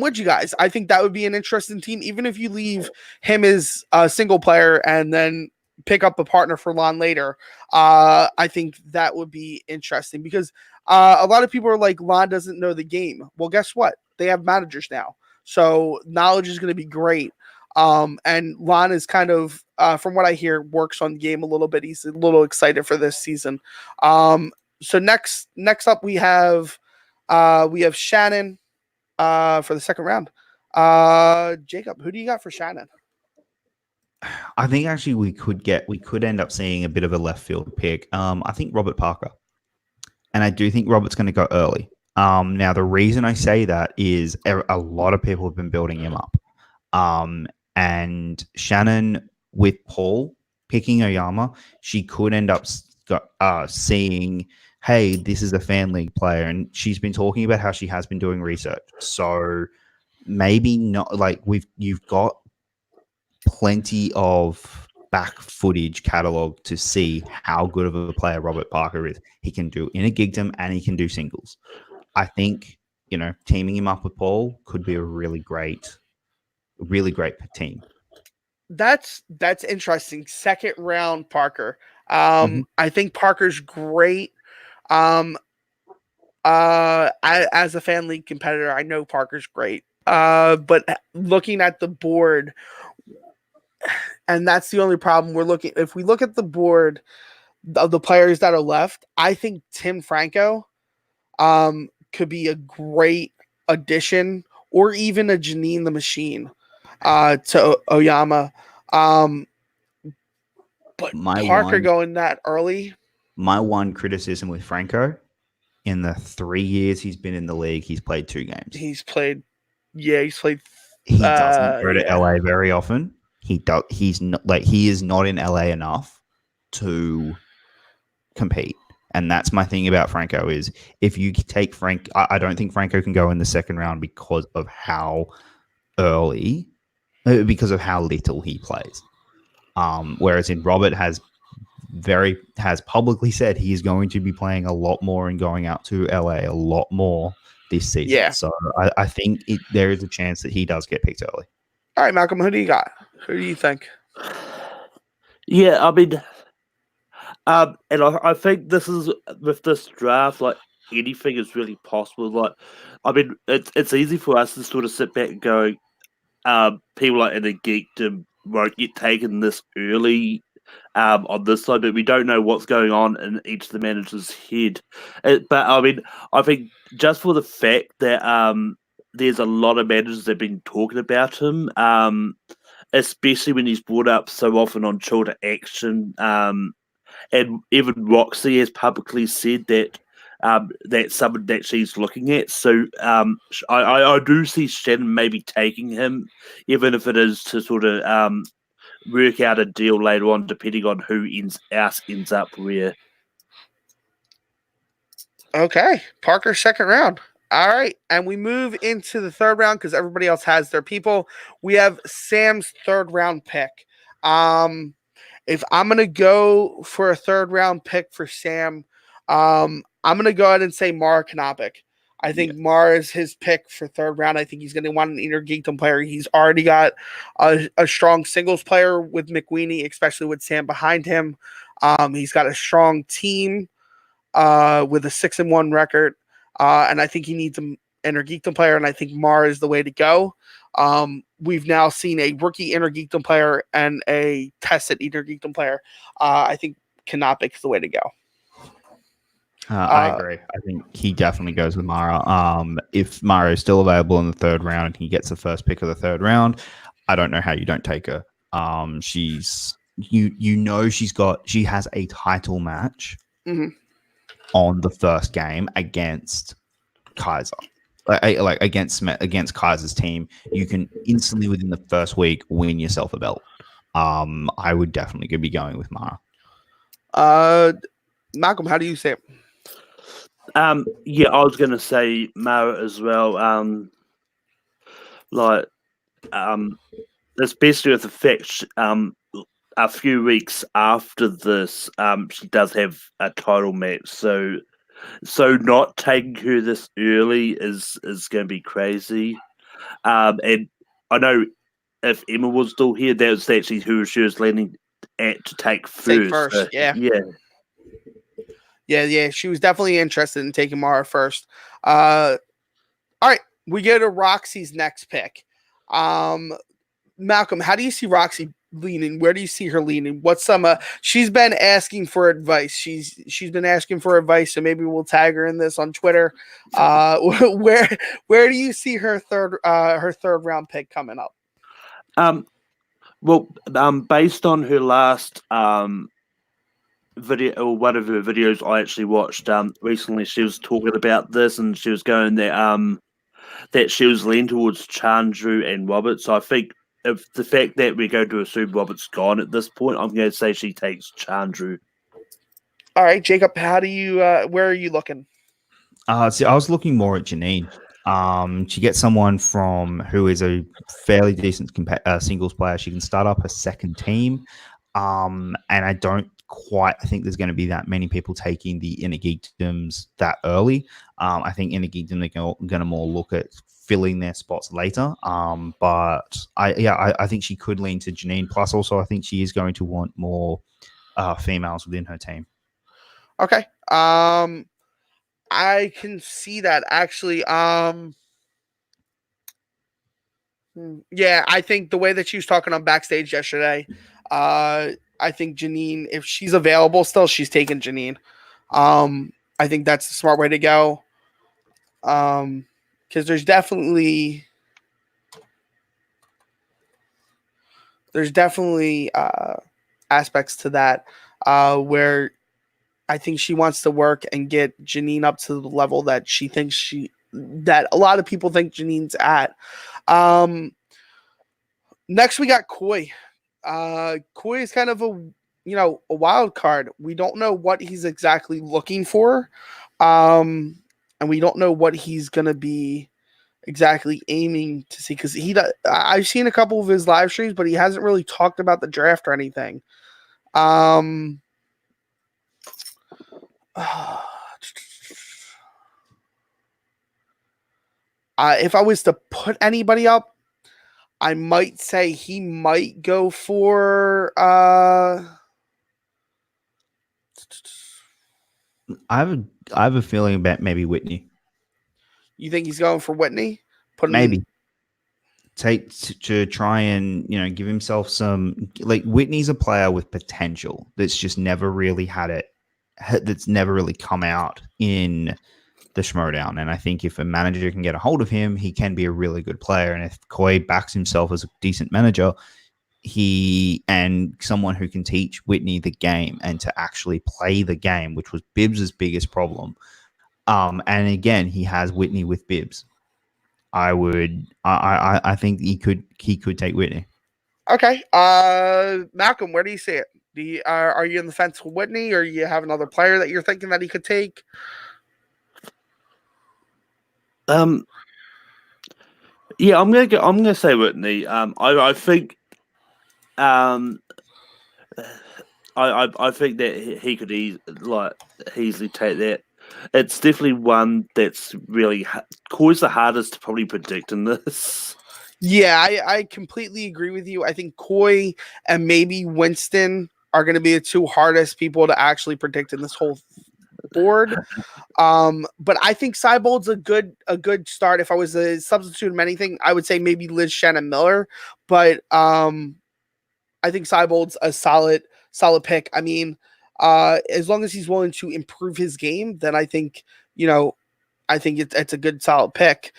with you guys. I think that would be an interesting team, even if you leave him as a single player and then pick up a partner for Lon later. I think that would be interesting because a lot of people are like, Lon doesn't know the game. Well, guess what? They have managers now. So knowledge is going to be great. And Lon is kind of, from what I hear, works on the game a little bit. He's a little excited for this season. So next up we have Shannon for the second round. Jacob, who do you got for Shannon?
I think actually we could end up seeing a bit of a left field pick. I think Robert Parker, and I do think Robert's going to go early. Now the reason I say that is a lot of people have been building him up. And Shannon with Paul picking Oyama, she could end up seeing, hey, this is a fan league player, and she's been talking about how she has been doing research. So maybe not like you've got plenty of back footage catalog to see how good of a player Robert Parker is. He can do in a gigdom and he can do singles. I think, teaming him up with Paul could be a really great team.
That's interesting. Second round Parker. I think Parker's great. As a fan league competitor, I know Parker's great. But looking at the board, and that's the only problem we're looking. If we look at the board of the players that are left, I think Tim Franco could be a great addition, or even a Janine the Machine to Oyama. But Parker going that early.
My one criticism with Franco, in the 3 years he's been in the league, he's played 2 games.
He's played. He doesn't
go to LA very often. He is not in LA enough to compete. And that's my thing about Franco is if you take Frank, I don't think Franco can go in the second round because of how little he plays. Whereas in Robert has has publicly said he is going to be playing a lot more and going out to LA a lot more this season.
Yeah.
So I think there is a chance that he does get picked early.
All right, Malcolm, who do you got? Who do you think?
Yeah, I mean, and I think this is with this draft, like anything is really possible. Like, I mean, it's easy for us to sort of sit back and go, people like in the geekdom won't get taken this early on this side, but we don't know what's going on in each of the managers' head. But I mean, I think just for the fact that there's a lot of managers that have been talking about him, especially when he's brought up so often on Chill to Action. And even Roxy has publicly said that that's someone that she's looking at. So I do see Shannon maybe taking him, even if it is to sort of work out a deal later on, depending on who ends up where.
Okay, Parker, second round. All right, and we move into the third round because everybody else has their people. We have Sam's third round pick. If I'm going to go for a third round pick for Sam, I'm going to go ahead and say Mara Knopik. I think Mara is his pick for third round. I think he's going to want an Inner Geekdom player. He's already got a strong singles player with McWeenie, especially with Sam behind him. He's got a strong team with a 6-1 record. And I think he needs an Inner Geekdom player, and I think Mara is the way to go. We've now seen a rookie Inner Geekdom player and a tested Inner Geekdom player. I think Knopik is the way to go.
I agree. I think he definitely goes with Mara. If Mara is still available in the third round and he gets the first pick of the third round, I don't know how you don't take her. She's she has a title match on the first game against Kaiser. Like against Kaiser's team, you can instantly within the first week win yourself a belt. I would definitely be going with Mara.
Malcolm, how do you say it?
Yeah, I was gonna say Mara as well. Especially with the fact a few weeks after this, she does have a title match, so not taking her this early is going to be crazy. And I know if Emma was still here, that was actually who she was leaning at to take first. So,
yeah. She was definitely interested in taking Mara first. All right, we go to Roxy's next pick. Malcolm, how do you see Roxy leaning? Where do you see her leaning? What's some she's been asking for advice. She's been asking for advice, so maybe we'll tag her in this on Twitter. Where do you see her third round pick coming up?
Based on her last video, or one of her videos I actually watched recently, she was talking about this, and she was going that she was leaning towards Chandru and Robert. So I think if the fact that we're going to assume Robert's gone at this point, I'm going to say she takes Chandru.
All right, Jacob, how do you? Where are you looking?
See, I was looking more at Janine. She gets someone who is a fairly decent singles player. She can start up a second team, and I don't quite think there's going to be that many people taking the Inner Geekdoms that early. I think Inner Geekdom are going to more look at filling their spots later. But I think she could lean to Janine. Plus, also, I think she is going to want more females within her team.
Okay. I can see that actually. Yeah, I think the way that she was talking on backstage yesterday, I think Janine, if she's available still, she's taking Janine. I think that's the smart way to go. Because there's definitely aspects to that where I think she wants to work and get Janine up to the level that she thinks that a lot of people think Janine's at. Next we got Koi. Koi is kind of a wild card. We don't know what he's exactly looking for. And we don't know what he's going to be exactly aiming to see, because I've seen a couple of his live streams, but he hasn't really talked about the draft or anything. If I was to put anybody up, I might say he might go for.
I have a feeling about maybe Whitney.
You think he's going for Whitney? Put him
Maybe to try and give himself some, like, Whitney's a player with potential that's just never really that's never really come out in the Schmoedown. And I think if a manager can get a hold of him, he can be a really good player. And if Koi backs himself as a decent manager, and someone who can teach Whitney the game and to actually play the game, which was Bibbs's biggest problem. And again, he has Whitney with Bibbs. I think he could take Whitney.
Okay. Malcolm, where do you see it? Are you in the fence with Whitney, or you have another player that you're thinking that he could take?
Yeah, I'm gonna say Whitney. I think I think that he could easily take that. It's definitely one that's really Koi's the hardest to probably predict in this.
Yeah, I completely agree with you. I think Koi and maybe Winston are going to be the two hardest people to actually predict in this whole board. But I think Seibold's a good start. If I was to substitute him anything, I would say maybe Liz Shannon Miller. But I think Seibold's a solid pick. I mean, as long as he's willing to improve his game, then I think it's a good solid pick.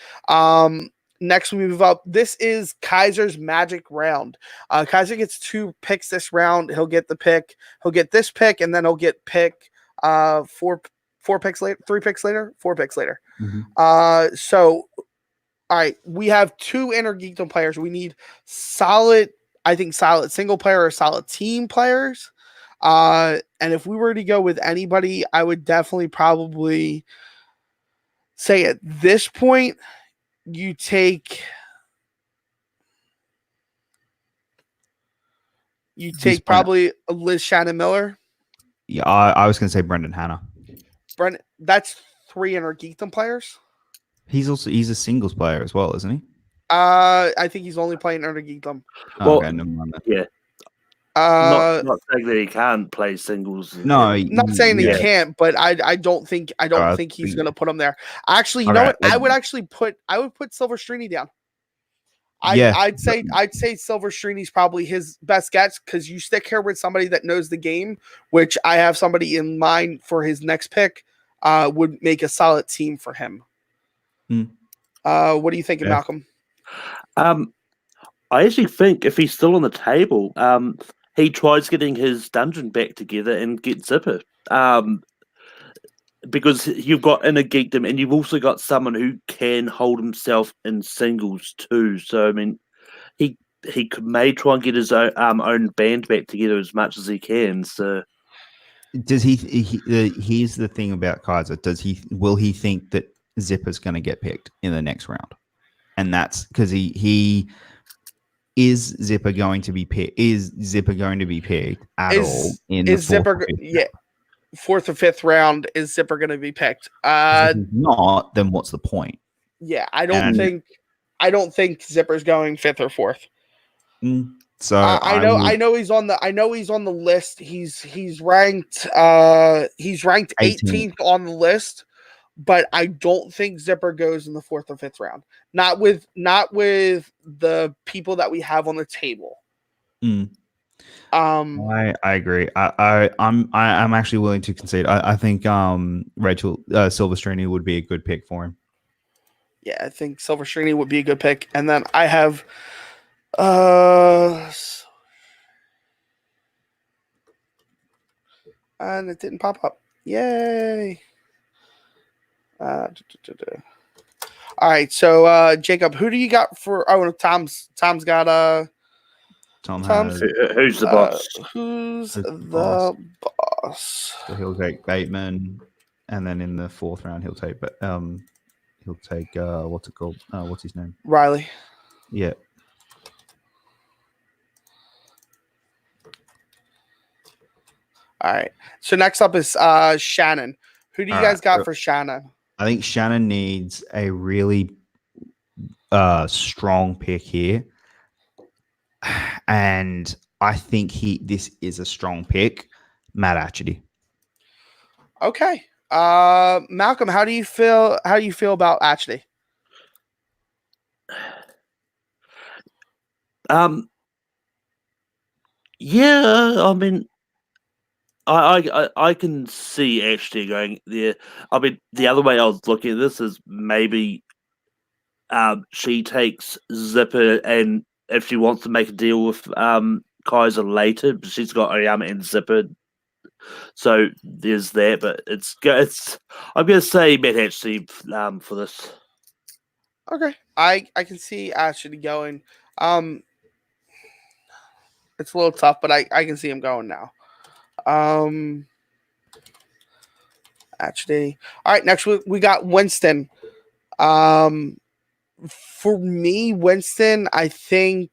Next we move up. This is Kaiser's magic round. Kaiser gets 2 picks this round. He'll get the pick. He'll get this pick, and then he'll get pick 4 picks later, 3 picks later, 4 picks later.
Mm-hmm.
So, all right, we have 2 Inner Geekdom players. We need solid single player or solid team players. And if we were to go with anybody, I would definitely probably say at this point, you take probably Liz Shannon Miller.
Yeah, I was going to say Brendan Hanna.
Brendan, that's 3 Inner Geekdom players.
He's a singles player as well, isn't he?
I think he's only playing Inner Geekdom.
Well,
okay, never mind that.
Yeah. Not saying that he can't play singles.
No,
not saying he can't, but I don't think he's going to put him there. Actually, you know what? I would put Silver Srini down. I'd say Silver Srini's probably his best guess, because you stick here with somebody that knows the game, which I have somebody in mind for his next pick. Would make a solid team for him. What are you thinking, Malcolm?
I actually think if he's still on the table, he tries getting his dungeon back together and gets Zipper. Because you've got Inner Geekdom, and you've also got someone who can hold himself in singles too. So I mean, he may try and get his own band back together as much as he can. So
does he here's the thing about Kaiser. Will he think that Zipper's going to get picked in the next round? And that's because is Zipper going to be picked? Is Zipper going to be picked at all in the
fourth or fifth round? Is Zipper going to be picked?
If he's not, then what's the point?
Yeah, I don't think Zipper's going 5th or 4th.
So
I know he's on the list. He's ranked 18th on the list, but I don't think Zipper goes in the 4th or 5th round. Not with the people that we have on the table.
I agree. I'm actually willing to concede. I think Rachel Silvestrini would be a good pick for him.
Yeah, I think Silvestrini would be a good pick. And then I have and it didn't pop up. Yay. All right, so Jacob, who do you got for? Oh, Tom's got
Tom's
who's the boss?
Who's the boss?
So he'll take Bateman, and then in the 4th round he'll take what's it called? What's his name?
Riley.
Yeah.
All All right. So next up is Shannon. Who do you
All
guys
right.
got for Shannon?
I think Shannon needs a really strong pick here. And I think this is a strong pick. Matt Atchity.
Okay. Malcolm, how do you feel about Ashley?
Yeah, I mean, I can see actually going there. I mean, the other way I was looking at this is maybe she takes Zipper, and if she wants to make a deal with Kaiser later, but she's got Oyama and Zipper, so there's that. But it's I'm gonna say Matt actually for this.
Okay. I can see Ashley going. It's a little tough, but I can see him going now. Actually, all right. Next we got Winston. For me, Winston, I think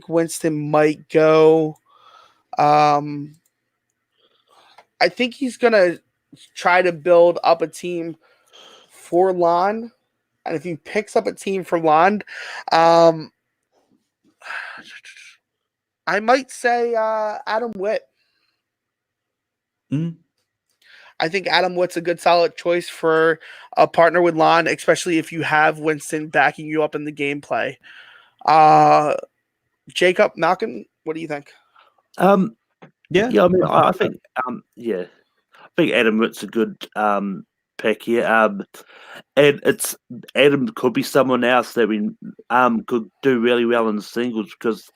Winston might go. I think he's gonna try to build up a team for Lon, and if he picks up a team for Lon, I might say Adam Witt.
Mm.
I think Adam Witt's a good solid choice for a partner with Lon, especially if you have Winston backing you up in the gameplay. Jacob, Malcolm, what do you think?
Yeah.
Yeah, I mean, I think yeah, I think Adam Witt's a good pick here. And it's Adam could be someone else that we could do really well in the singles because,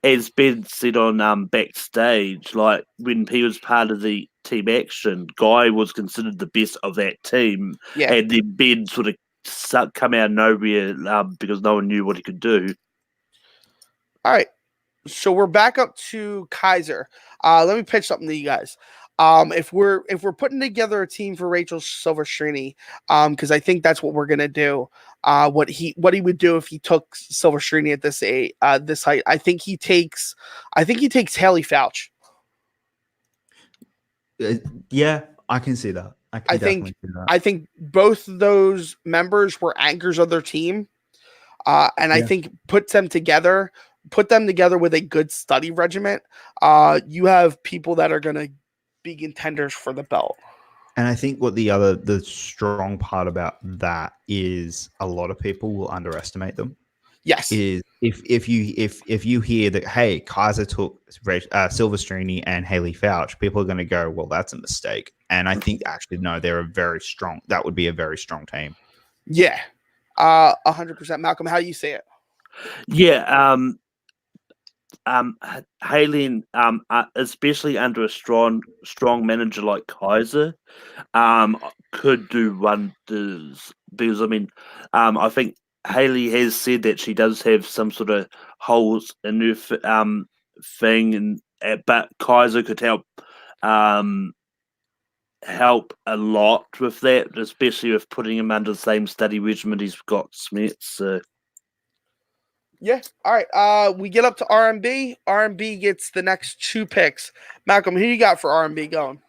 as Ben said on backstage, like when he was part of the team action, Guy was considered the best of that team,
Yeah.
and then Ben sort of come out of nowhere because no one knew what he could do.
All right. So we're back up to Kaiser. Let me pitch something to you guys. If we're putting together a team for Rachel Silverstreeny, because I think that's what we're gonna do. What he would do if he took Silverstreeny at this height. I think he takes Haley Fouch.
Yeah, I can see that.
I think both of those members were anchors of their team, and I think put them together with a good study regiment. You have people that are going to be contenders for the belt.
And I think what the strong part about that is a lot of people will underestimate them.
Yes.
Is if you hear that, hey, Kaiser took Silverstreeny and Haley Fouch, people are going to go, well, that's a mistake. And I think actually no, they're a very strong. That would be a very strong team.
Yeah, 100%. Malcolm, how do you say it?
Yeah, Haley, especially under a strong manager like Kaiser, could do wonders because I mean, I think Haley has said that she does have some sort of holes in her thing, and but Kaiser could help a lot with that, especially with putting him under the same study regimen he's got Smith. So.
Yeah. All right. We get up to R&B. R&B gets the next 2 picks. Malcolm, who you got for R&B going?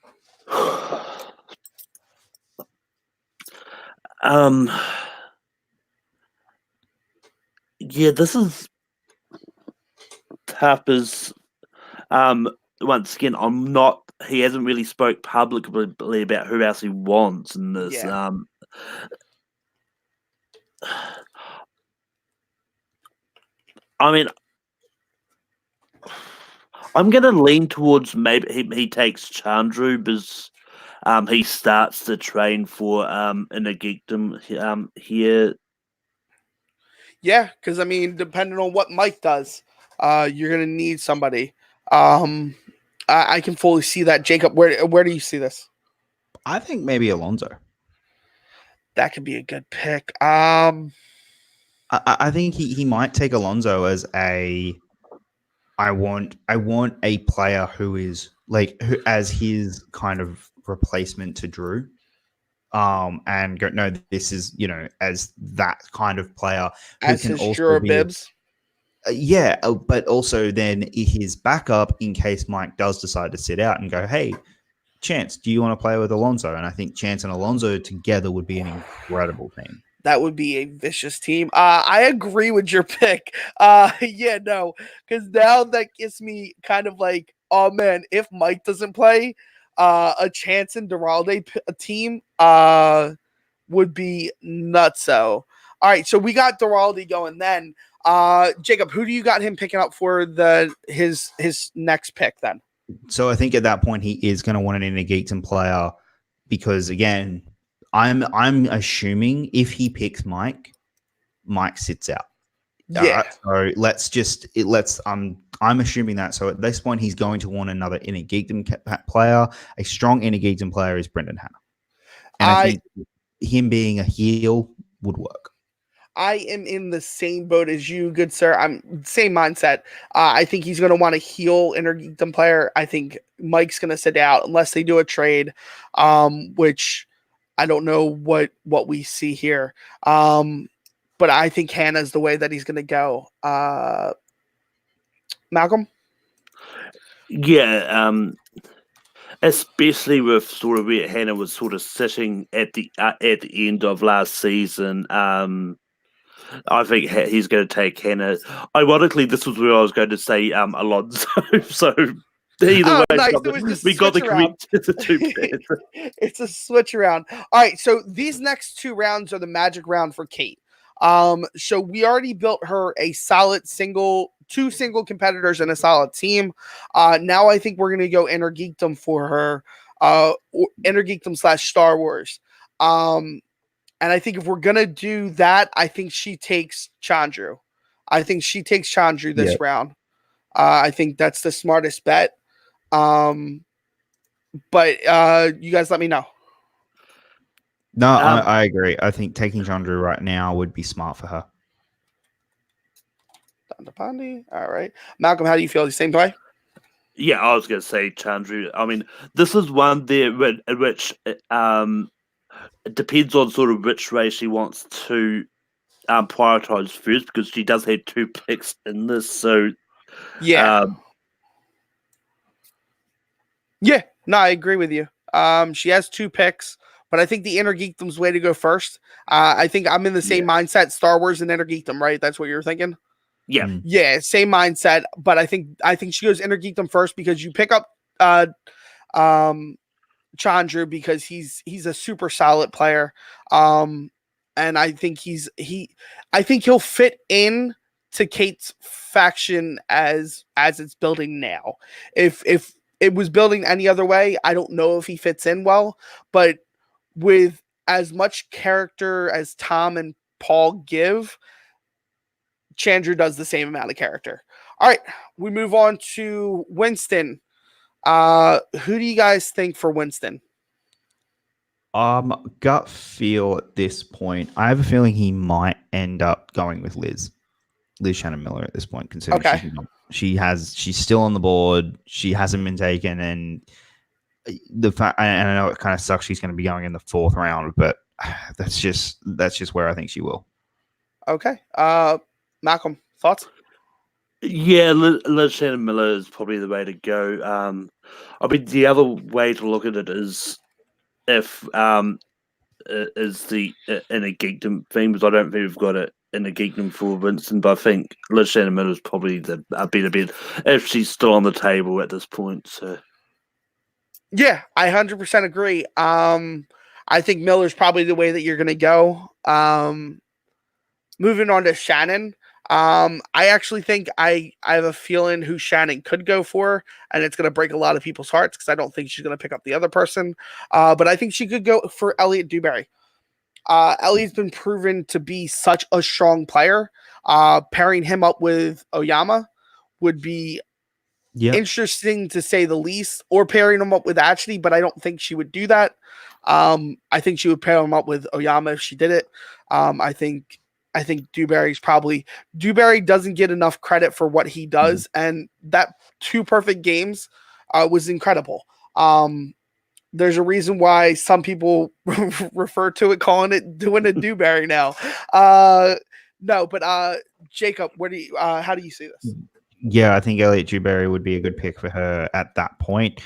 Yeah, this is tough as once again, he hasn't really spoke publicly about who else he wants in this.
Yeah.
I mean, I'm going to lean towards maybe he takes Chandru because he starts to train for Inner Geekdom here.
Yeah, because I mean, depending on what Mike does, you're gonna need somebody. I can fully see that. Jacob, where do you see this?
I think maybe Alonso.
That could be a good pick.
I think he might take Alonso as I want a player who is as his kind of replacement to Drew. And go, no, this is, as that kind of player who
As
can
his
also
Jura
be
Bibbs.
Yeah, but also then his backup in case Mike does decide to sit out and go, hey, Chance, do you want to play with Alonso? And I think Chance and Alonso together would be an incredible team.
That would be a vicious team. I agree with your pick. Yeah, no, because now that gets me kind of like, oh man, if Mike doesn't play, a Chance and Duralde team would be nutso. All right, so we got Duralde going then. Jacob, who do you got him picking up for his next pick then?
So I think at that point he is going to want an inner Geekton player because again, I'm assuming if he picks Mike sits out.
Yeah.
So I'm assuming that. So at this point he's going to want another inner Geekton player. A strong inner Geekton player is Brendan Hanna, and I think him being a heel would work.
I am in the same boat as you, good sir. I'm same mindset. I think he's going to want a heel inner Geekdom player. I think Mike's going to sit out unless they do a trade, which I don't know what we see here. But I think Hannah's the way that he's going to go. Malcolm?
Yeah, especially with sort of where Hannah was sort of sitting at the end of last season. I think he's going to take Hannah. Ironically, this was where I was going to say Alonso. So either way,
nice.
we got the correct two pairs.
It's a switch around. All right, so these next two rounds are the magic round for Kate. So we already built her a solid two single competitors and a solid team. Now I think we're going to go Inner Geekdom for her, Inner Geekdom / Star Wars. And I think if we're going to do that, I think she takes Chandru. I think she takes Chandru this round. I think that's the smartest bet. But you guys let me know.
No, I agree. I think taking Chandru right now would be smart for her.
All right. Malcolm, how do you feel? The same play?
Yeah, I was going to say Chandru. I mean, this is one there in which it depends on sort of which race she wants to prioritize first, because she does have two picks in this. So
yeah, no, I agree with you. She has two picks, but I think the Inner Geekdom's way to go first. I think I'm in the same mindset, Star Wars and Inner Geekdom, right? That's what you're thinking. Yeah, same mindset, but I think she goes Inner Geekdom first because you pick up Chandru because he's a super solid player. And I think I think he'll fit in to Kate's faction as it's building now. If it was building any other way, I don't know if he fits in well, but with as much character as Tom and Paul give, Chandru does the same amount of character. All right, we move on to Winston. Who do you guys think for Winston?
Gut feel at this point. I have a feeling he might end up going with Liz Shannon Miller at this point, considering she's still on the board. She hasn't been taken, and the fact, and I know it kind of sucks she's going to be going in the 4th round, but that's just where I think she will. Okay.
Malcolm, thoughts?
Yeah, Liz Shannon Miller is probably the way to go. I mean, the other way to look at it is if is the Inner Geekdom thing, because I don't think we've got it in the Geekdom for Winston, but I think Liz Shannon Miller is probably the better bet if she's still on the table at this point. So
yeah, I 100% agree. I think Miller's probably the way that you're going to go. Moving on to Shannon. I actually think I have a feeling who Shannon could go for, and it's going to break a lot of people's hearts because I don't think she's going to pick up the other person. But I think she could go for Elliot Dewberry. Ellie's been proven to be such a strong player. Pairing him up with Oyama would be interesting to say the least, or pairing him up with Ashley, but I don't think she would do that. I think she would pair him up with Oyama if she did it. I think Dewberry doesn't get enough credit for what he does, and that 2 perfect games was incredible. There's a reason why some people refer to it doing a Dewberry now. No, but Jacob, where do you how do you see this?
Yeah, I think Elliot Dewberry would be a good pick for her at that point.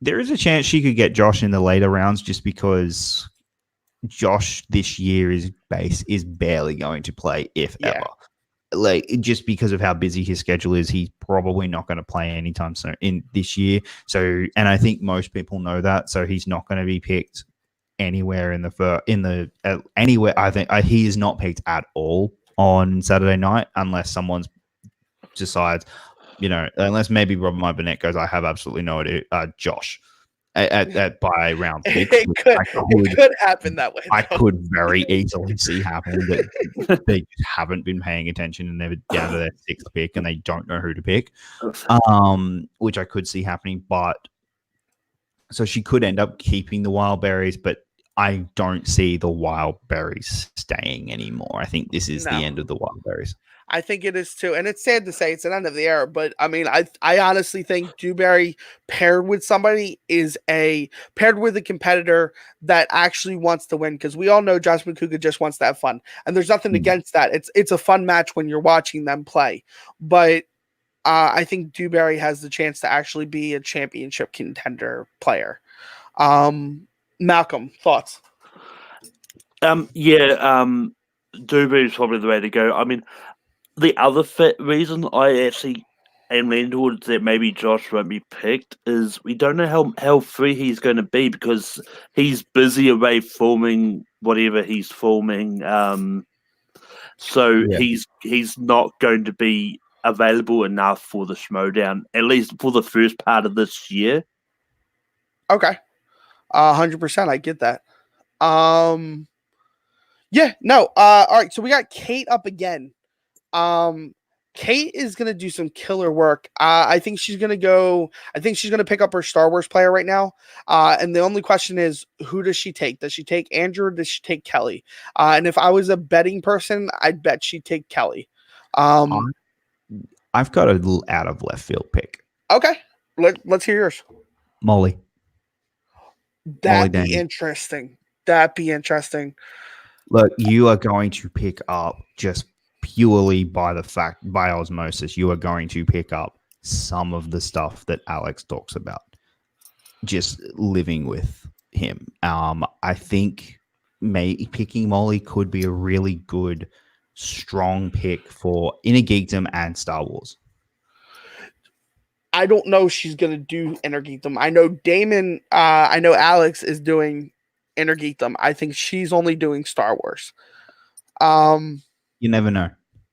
There is a chance she could get Josh in the later rounds just because Josh this year is barely going to play, if
Yeah.
ever. Like, just because of how busy his schedule is, he's probably not going to play anytime soon in this year. So, and I think most people know that. So he's not going to be picked anywhere anywhere. I think he is not picked at all on Saturday night unless someone's decides, unless maybe Robert Burnett goes, I have absolutely no idea. Josh at by round 6.
It could happen that way.
I could very easily see happening that they just haven't been paying attention and they're down to their 6th pick and they don't know who to pick. Which I could see happening, but so she could end up keeping the wild berries, but I don't see the wild berries staying anymore. I think this is the end of the wild berries.
I think it is too, and it's sad to say it's an end of the era, but I mean, I honestly think Dewberry paired with a competitor that actually wants to win, because we all know Josh McCouga just wants to have fun, and there's nothing against that. It's a fun match when you're watching them play, but I think Dewberry has the chance to actually be a championship contender player. Malcolm, thoughts?
Dewberry is probably the way to go. I mean, the other reason I actually am leaning towards that maybe Josh won't be picked is we don't know how free he's going to be because he's busy away filming whatever he's filming. He's not going to be available enough for the Schmoedown, at least for the first part of this year.
Okay. 100%. I get that. All right. So we got Kate up again. Kate is going to do some killer work. I think she's going to pick up her Star Wars player right now. And the only question is, who does she take? Does she take Andrew or does she take Kelly? And if I was a betting person, I'd bet she'd take Kelly.
I've got a little out of left field pick.
Okay. Let's hear yours.
Molly.
That'd be interesting.
Look, you are going to pick up just purely by osmosis, you are going to pick up some of the stuff that Alex talks about just living with him. I think picking Molly could be a really good, strong pick for Inner Geekdom and Star Wars.
I don't know if she's going to do Inner Geekdom. I know Damon, I know Alex is doing Inner Geekdom. I think she's only doing Star Wars.
You never know.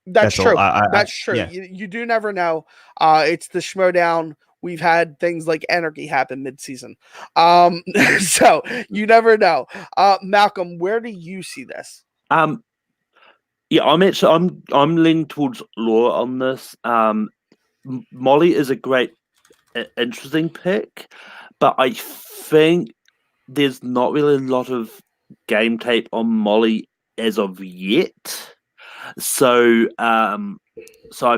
That's true. That's true.
Yeah.
You do never know. It's the Schmoedown. We've had things like anarchy happen mid-season. So you never know. Malcolm, where do you see this?
I'm leaning towards Laura on this. Molly is a great, interesting pick, but I think there's not really a lot of game tape on Molly as of yet. So I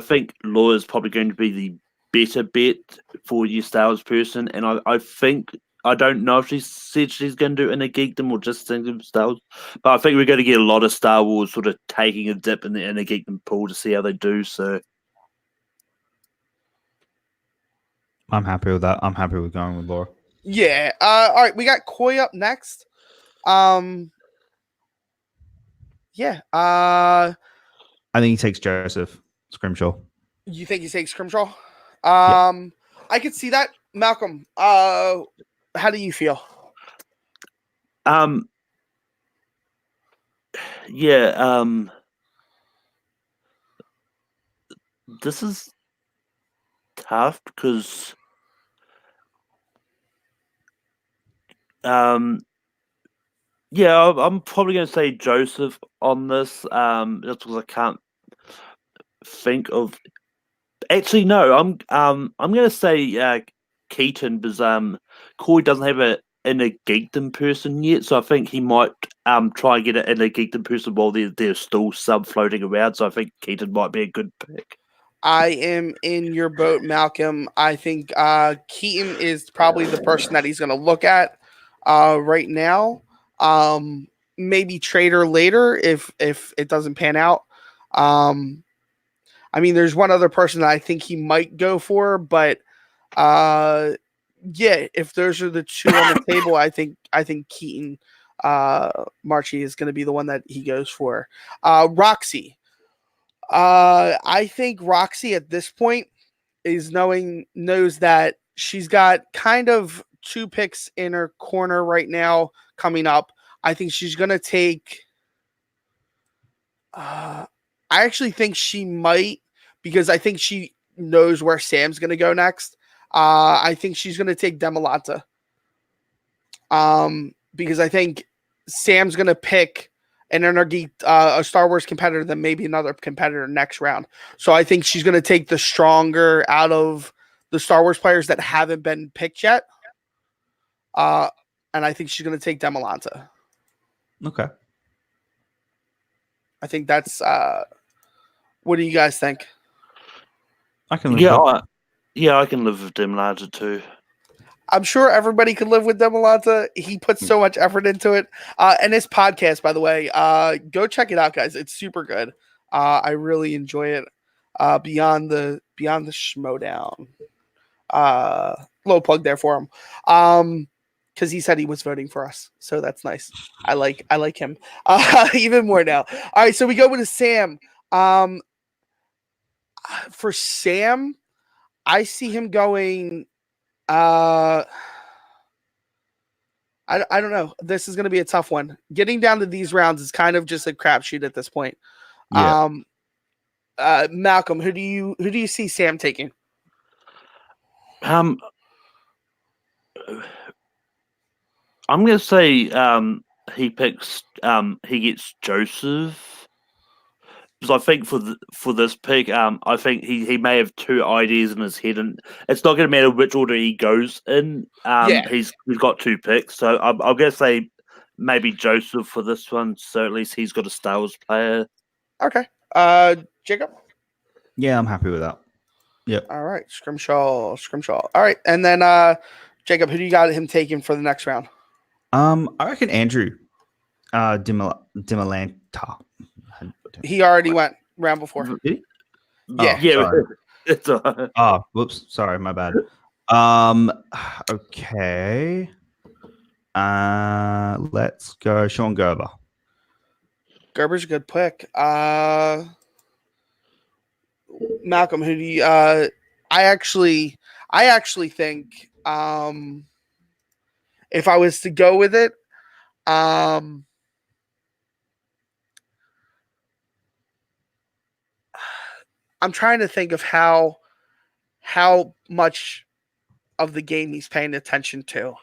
think Laura's probably going to be the better bet for your Star Wars person, and I don't know if she said she's going to do Inner Geekdom or just think of Star Wars, but I think we're going to get a lot of Star Wars sort of taking a dip in the Inner Geekdom pool to see how they do. So
I'm happy with that. I'm happy with going with Laura.
Yeah. All right, we got Coy up next.
I think he takes Joseph Scrimshaw.
You think he takes Scrimshaw? I could see that. Malcolm, how do you feel?
This is tough because I'm probably going to say Joseph on this, just because I can't think of. Actually, no, I'm going to say Keaton because Corey doesn't have an Inner Geekdom person yet, so I think he might try and get an Inner Geekdom person while there's still some floating around. So I think Keaton might be a good pick.
I am in your boat, Malcolm. I think Keaton is probably the person that he's going to look at right now. maybe trade her later if it doesn't pan out. I mean, there's one other person that I think he might go for, but yeah, if those are the two on the table, I think Keaton Marchi is going to be the one that he goes for. Roxy. I think Roxy at this point knows that she's got kind of two picks in her corner right now coming up. I think she's going to take I actually think she might, because I think she knows where Sam's going to go next. I think she's going to take Demolanta. Because I think Sam's going to pick an energy, a Star Wars competitor, than maybe another competitor next round. So I think she's going to take the stronger out of the Star Wars players that haven't been picked yet. And I think she's going to take Demolanta.
Okay.
I think that's. What do you guys think?
I can live with that.
Yeah, I can live with Demolanta too.
I'm sure everybody could live with Demolanta. He puts so much effort into it. And his podcast, by the way, go check it out, guys. It's super good. I really enjoy it. Beyond the Schmoedown. Little plug there for him. Because he said he was voting for us, so that's nice. I like him even more now. All right, so we go with Sam. For Sam, I see him going. I don't know. This is going to be a tough one. Getting down to these rounds is kind of just a crapshoot at this point.
Yeah.
Malcolm, who do you see Sam taking?
I'm going to say he gets Joseph, because I think for this pick, I think he may have two ideas in his head, and it's not going to matter which order he goes in. He's got two picks, so I'm going to say maybe Joseph for this one. So at least he's got a Star Wars player.
Okay, Jacob.
Yeah, I'm happy with that. Yep.
All right, Scrimshaw. All right, and then Jacob, who do you got him taking for the next round?
I reckon Andrew Demolanta.
He already went round before.
Did he?
Yeah.
It's
Oh, whoops. Sorry, my bad. Okay. Let's go Sean Gerber.
Gerber's a good pick. Malcolm, who do you I actually think if I was to go with it, I'm trying to think of how much of the game he's paying attention to.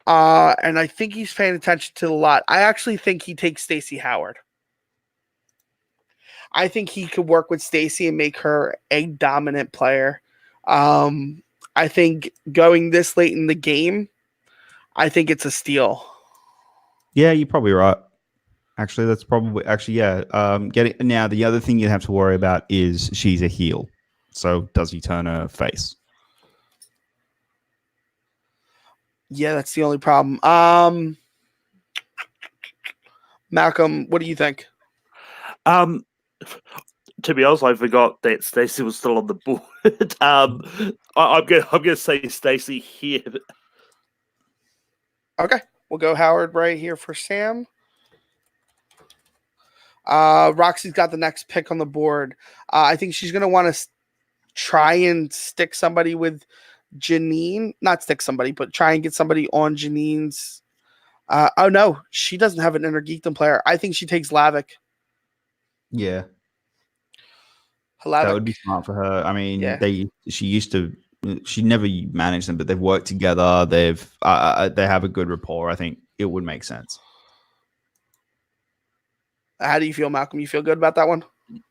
And I think he's paying attention to a lot. I actually think he takes Stacey Howard. I think he could work with Stacey and make her a dominant player. I think going this late in the game, I think it's a steal.
Yeah, you're probably right. Actually, that's probably yeah. Now the other thing you have to worry about is she's a heel. So does he turn her face?
Yeah, that's the only problem. Malcolm, what do you think?
To be honest, I forgot that Stacey was still on the board. I'm gonna say Stacey here.
Okay, we'll go Howard right here for Sam. Roxy's got the next pick on the board. I think she's gonna want to try and stick somebody with Janine. Not stick somebody, but try and get somebody on Janine's. Oh no, she doesn't have an Inner Geekdom player. I think she takes Lavik.
Yeah.
Lavik.
That would be smart for her. I mean, she never managed them, but they've worked together. They have a good rapport. I think it would make sense.
How do you feel, Malcolm? You feel good about that one?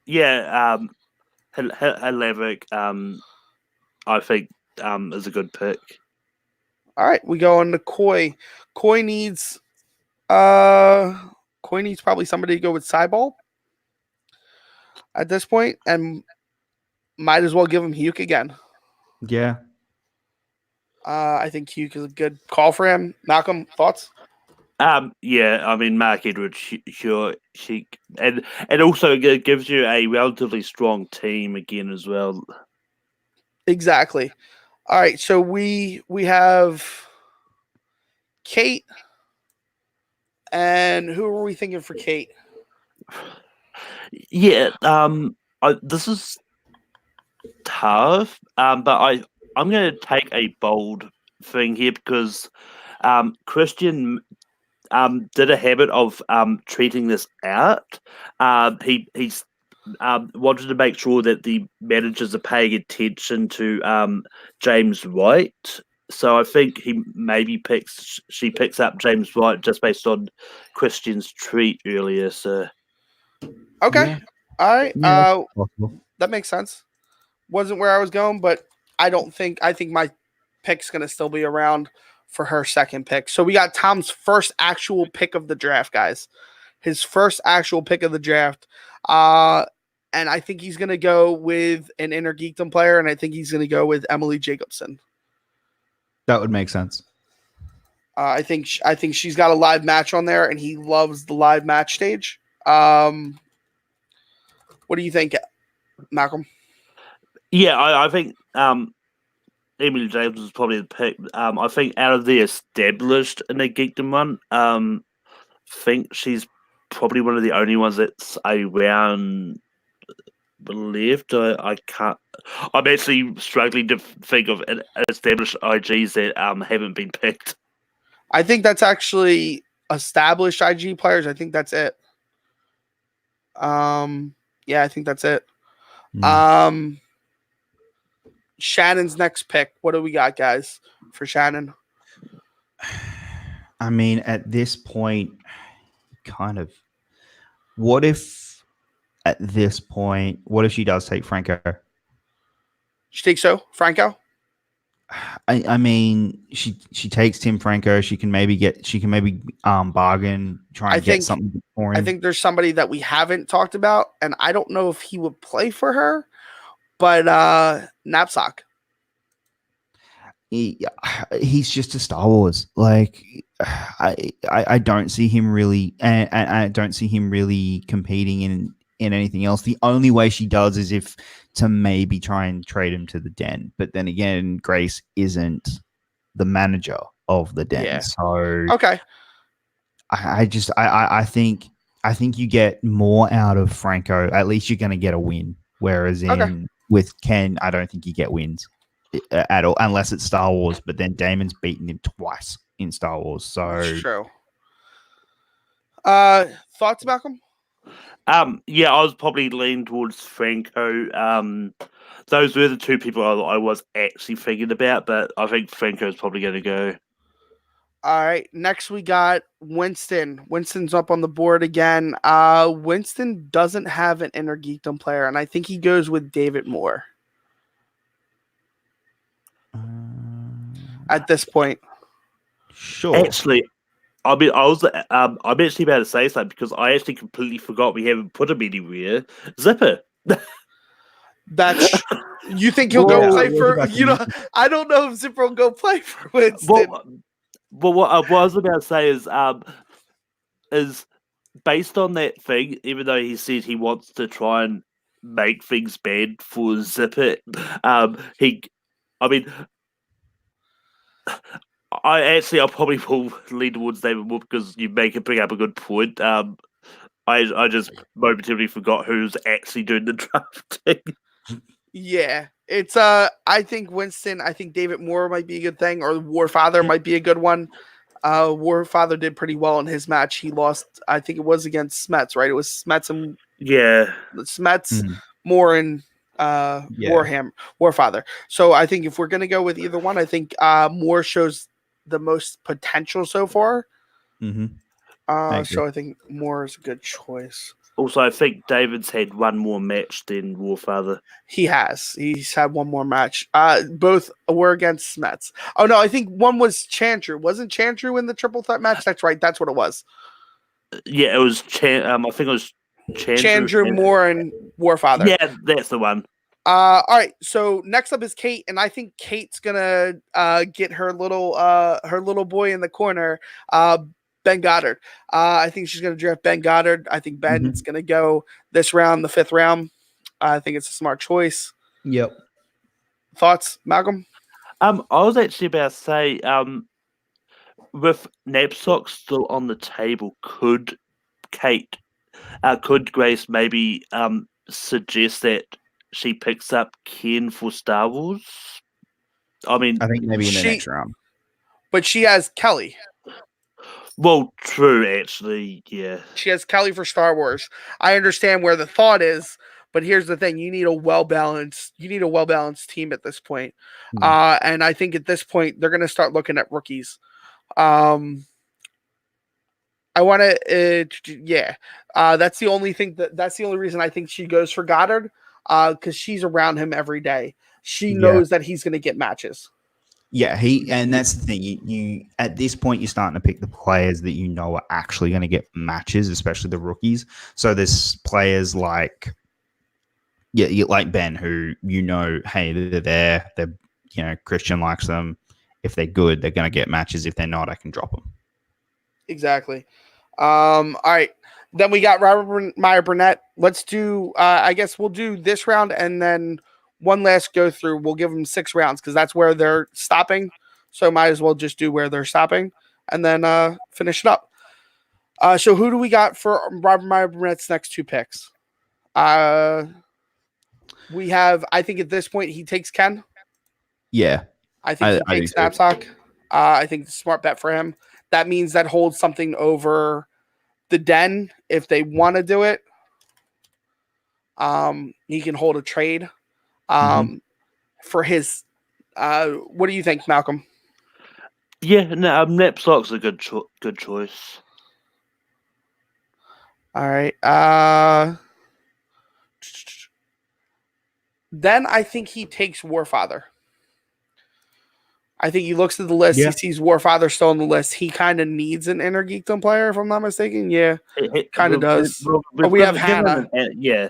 Yeah, Lavik, I think is a good pick.
All right, we go on to Coy. Coy needs probably somebody to go with Cyball at this point, and might as well give him Hugh again.
Yeah.
I think Hugh is a good call for him. Malcolm, thoughts?
Yeah, I mean, Mark Edwards, sure, and also it gives you a relatively strong team again as well.
Exactly. All right, so we have Kate, and who are we thinking for Kate?
Yeah, this is tough, but I'm going to take a bold thing here because Christian did a habit of treating this out. He's wanted to make sure that the managers are paying attention to James White. So I think she picks up James White just based on Christian's tweet earlier. So
Okay.
Yeah.
All right.
Yeah, possible.
That makes sense. Wasn't where I was going, but I think my pick's gonna still be around for her second pick. So we got Tom's first actual pick of the draft, guys. His first actual pick of the draft. And I think he's gonna go with an Inner Geekdom player, and I think he's gonna go with Emily Jacobson.
That would make sense.
I think she's got a live match on there, and he loves the live match stage. What do you think, Malcolm?
yeah, I think Emily James is probably the pick. I think out of the established in the Geekdom one, think she's probably one of the only ones that's around left. I can't. I'm actually struggling to think of an established IGs that haven't been picked.
I think that's actually established IG players. I think that's it. Yeah, I think that's it. Shannon's next pick. What do we got, guys, for Shannon?
I mean, at this point, kind of. What if at this point, what if she does take Franco?
She takes Franco.
I mean, she takes Tim Franco. She can maybe bargain, try and get something for him.
I think there's somebody that we haven't talked about, and I don't know if he would play for her, but Knapsack.
He's just a Star Wars. Like I don't see him really, and I don't see him really competing in anything else. The only way she does is if to maybe try and trade him to the Den. But then again, Grace isn't the manager of the Den.
Yeah.
So
Okay.
I think you get more out of Franco. At least you're going to get a win. Whereas with Ken, I don't think you get wins at all, unless it's Star Wars. But then Damon's beaten him twice in Star Wars. So
that's true. Thoughts, Malcolm?
Yeah, I was probably leaning towards Franco. Those were the two people I was actually thinking about, but I think Franco's probably going to go.
All right. Next, we got Winston. Winston's up on the board again. Winston doesn't have an Inner Geekdom player, and I think he goes with David Moore at this point.
Sure.
Actually, I'm actually about to say something because I actually completely forgot we haven't put him anywhere. Zipper.
That's you think he'll go play for I don't know if Zipper will go play for Winston.
Well, what I was about to say is based on that thing, even though he said he wants to try and make things bad for Zipper, I probably will lean towards David Moore because you bring up a good point. I just momentarily forgot who's actually doing the drafting.
Yeah, it's I think David Moore might be a good thing, or Warfather might be a good one. Warfather did pretty well in his match. He lost, I think it was against Smets, right? It was Smets and Smets, Moore and Warfather. So I think if we're gonna go with either one, I think Moore shows the most potential so far. So I think Moore is a good choice.
Also, I think David's had one more match than Warfather.
He has. He's had one more match. Both were against Smets. Oh no, I think one was Chantru. Wasn't Chantru in the triple threat match? That's right. That's what it was.
Yeah, it was. I think it was
Chantru, Moore, and Warfather.
Yeah, that's the one.
All right. So next up is Kate, and I think Kate's gonna get her little boy in the corner. Ben Goddard. I think she's going to draft Ben Goddard. I think Ben's going to go this round, the 5th round. I think it's a smart choice.
Yep.
Thoughts, Malcolm?
I was actually about to say, with Knapsack still on the table, could Grace maybe suggest that she picks up Ken for Star Wars? I mean,
I think maybe in the next round.
But she has Kelly.
Well, true, actually, yeah.
She has Kelly for Star Wars. I understand where the thought is, but here's the thing: you need a well-balanced team at this point. And I think at this point they're going to start looking at rookies. I want to, that's the only thing that's the only reason I think she goes for Goddard, because she's around him every day. She knows that he's going to get matches.
Yeah, and that's the thing. You at this point you're starting to pick the players that you know are actually going to get matches, especially the rookies. So there's players like like Ben, who hey, they're there. They're Christian likes them. If they're good, they're going to get matches. If they're not, I can drop them.
Exactly. All right. Then we got Robert Meyer Burnett. Let's do. I guess we'll do this round and then one last go through. We'll give them 6 rounds because that's where they're stopping. So might as well just do where they're stopping and then finish it up. So who do we got for Robert Meyer Burnett's next 2 picks? We have. I think at this point he takes Ken.
Yeah.
I think he takes Knapsack. I think it's a smart bet for him. That means that holds something over the Den if they want to do it. He can hold a trade. For his. What do you think, Malcolm?
Yeah, no, Knapsack's a good choice.
All right. Then I think he takes Warfather. I think he looks at the list.
Yeah.
He sees Warfather still on the list. He kind of needs an Inner Geekdom player, if I'm not mistaken. Yeah, kind of does. But we have Hannah.
Yeah.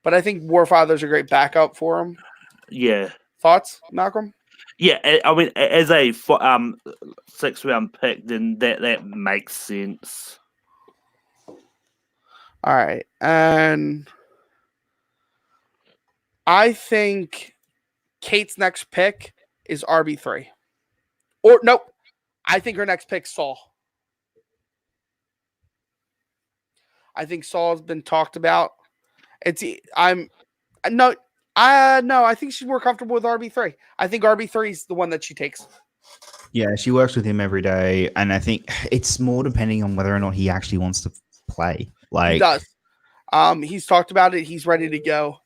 But I think Warfather's a great backup for him.
Yeah.
Thoughts, Malcolm?
Yeah, I mean, as a 6th round pick, then that makes sense.
All right. And I think Kate's next pick is RB3. Or nope. I think her next pick's Saul. I think Saul's been talked about. I think she's more comfortable with RB3. I think RB3 is the one that she takes.
Yeah, she works with him every day, and I think it's more depending on whether or not he actually wants to play. Like,
he does. He's talked about it. He's ready to go.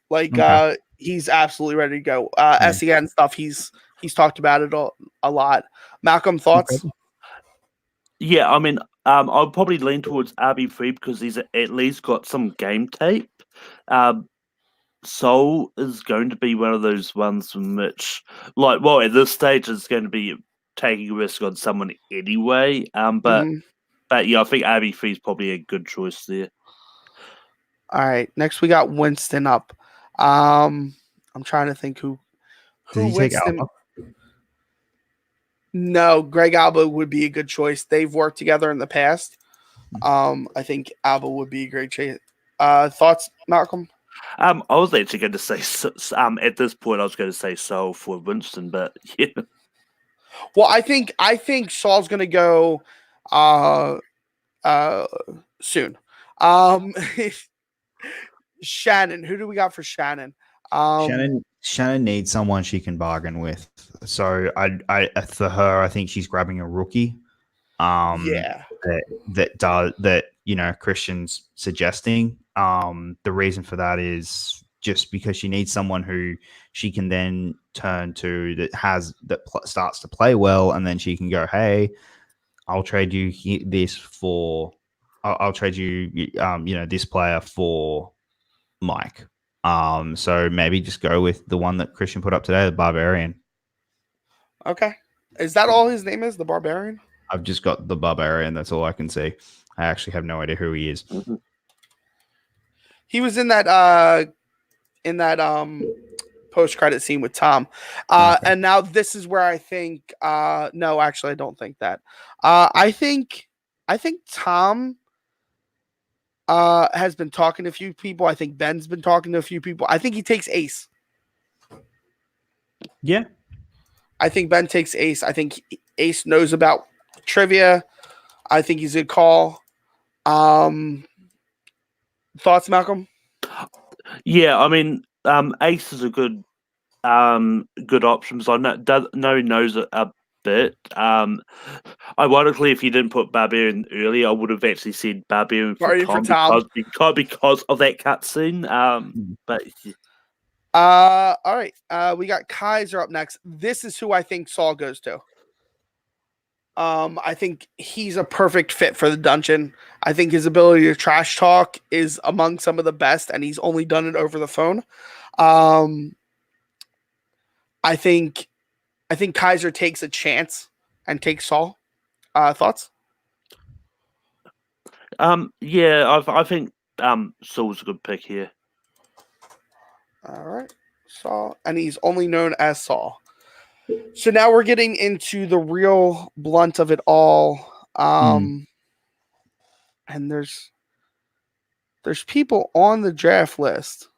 He's absolutely ready to go. SEN stuff. He's talked about it a lot. Malcolm, thoughts?
Yeah, I mean, I'll probably lean towards RB3 because he's at least got some game tape. Soul is going to be one of those ones from which, at this stage, is going to be taking a risk on someone anyway. But yeah, I think RB3 is probably a good choice there.
All right, next we got Winston up. I'm trying to think who
Did he take
Winston.
Alba?
No, Greg Alba would be a good choice. They've worked together in the past. I think Alba would be a great choice. Thoughts, Malcolm?
I was actually going to say, at this point, I was going to say Soul for Winston, but yeah.
Well, I think Saul's going to go soon. Shannon, who do we got for Shannon?
Shannon needs someone she can bargain with. So I for her, I think she's grabbing a rookie. That Christian's suggesting. The reason for that is just because she needs someone who she can then turn to that starts to play well, and then she can go, hey, I'll trade you this for, I'll trade you, this player for Mike. So maybe just go with the one that Christian put up today, the Barbarian.
Okay. Is that all his name is, the Barbarian?
I've just got the Barbarian. That's all I can see. I actually have no idea who he is.
Mm-hmm.
He was in that post-credit scene with Tom. And now this is where I think no, actually I don't think that. I think I think Tom has been talking to a few people. I think Ben's been talking to a few people. I think he takes Ace.
Yeah.
I think Ben takes Ace. I think Ace knows about trivia. I think he's a good call. Thoughts, Malcolm?
Yeah, I mean, Ace is a good option. So know he knows a bit. Ironically, if you didn't put Barbarian early, I would have actually said Barbarian for
Barbarian
Tom,
for
because of that cutscene. But
all right. We got Kaiser up next. This is who I think Saul goes to. I think he's a perfect fit for the dungeon. I think his ability to trash talk is among some of the best, and he's only done it over the phone. I think Kaiser takes a chance and takes Saul. Thoughts?
yeah, I think Saul's a good pick here.
All right, Saul, and he's only known as Saul. So now we're getting into the real blunt of it all. And there's people on the draft list,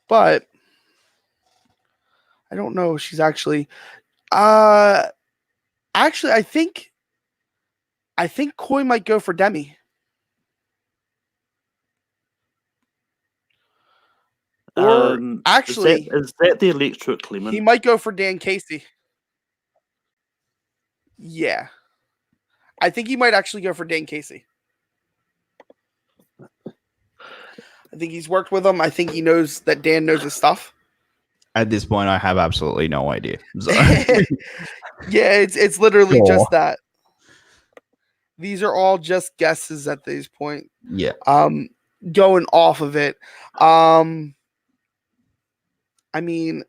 but I don't know if she's actually actually I think Coy might go for Demi. Or actually
is that the electric Clement?
He might go for Dan Casey. Yeah. I think he might actually go for Dan Casey. I think he's worked with him. I think he knows that Dan knows his stuff.
At this point, I have absolutely no idea. So.
Yeah, it's literally
Sure.
just that. These are all just guesses at this point.
Yeah.
Going off of it. I mean,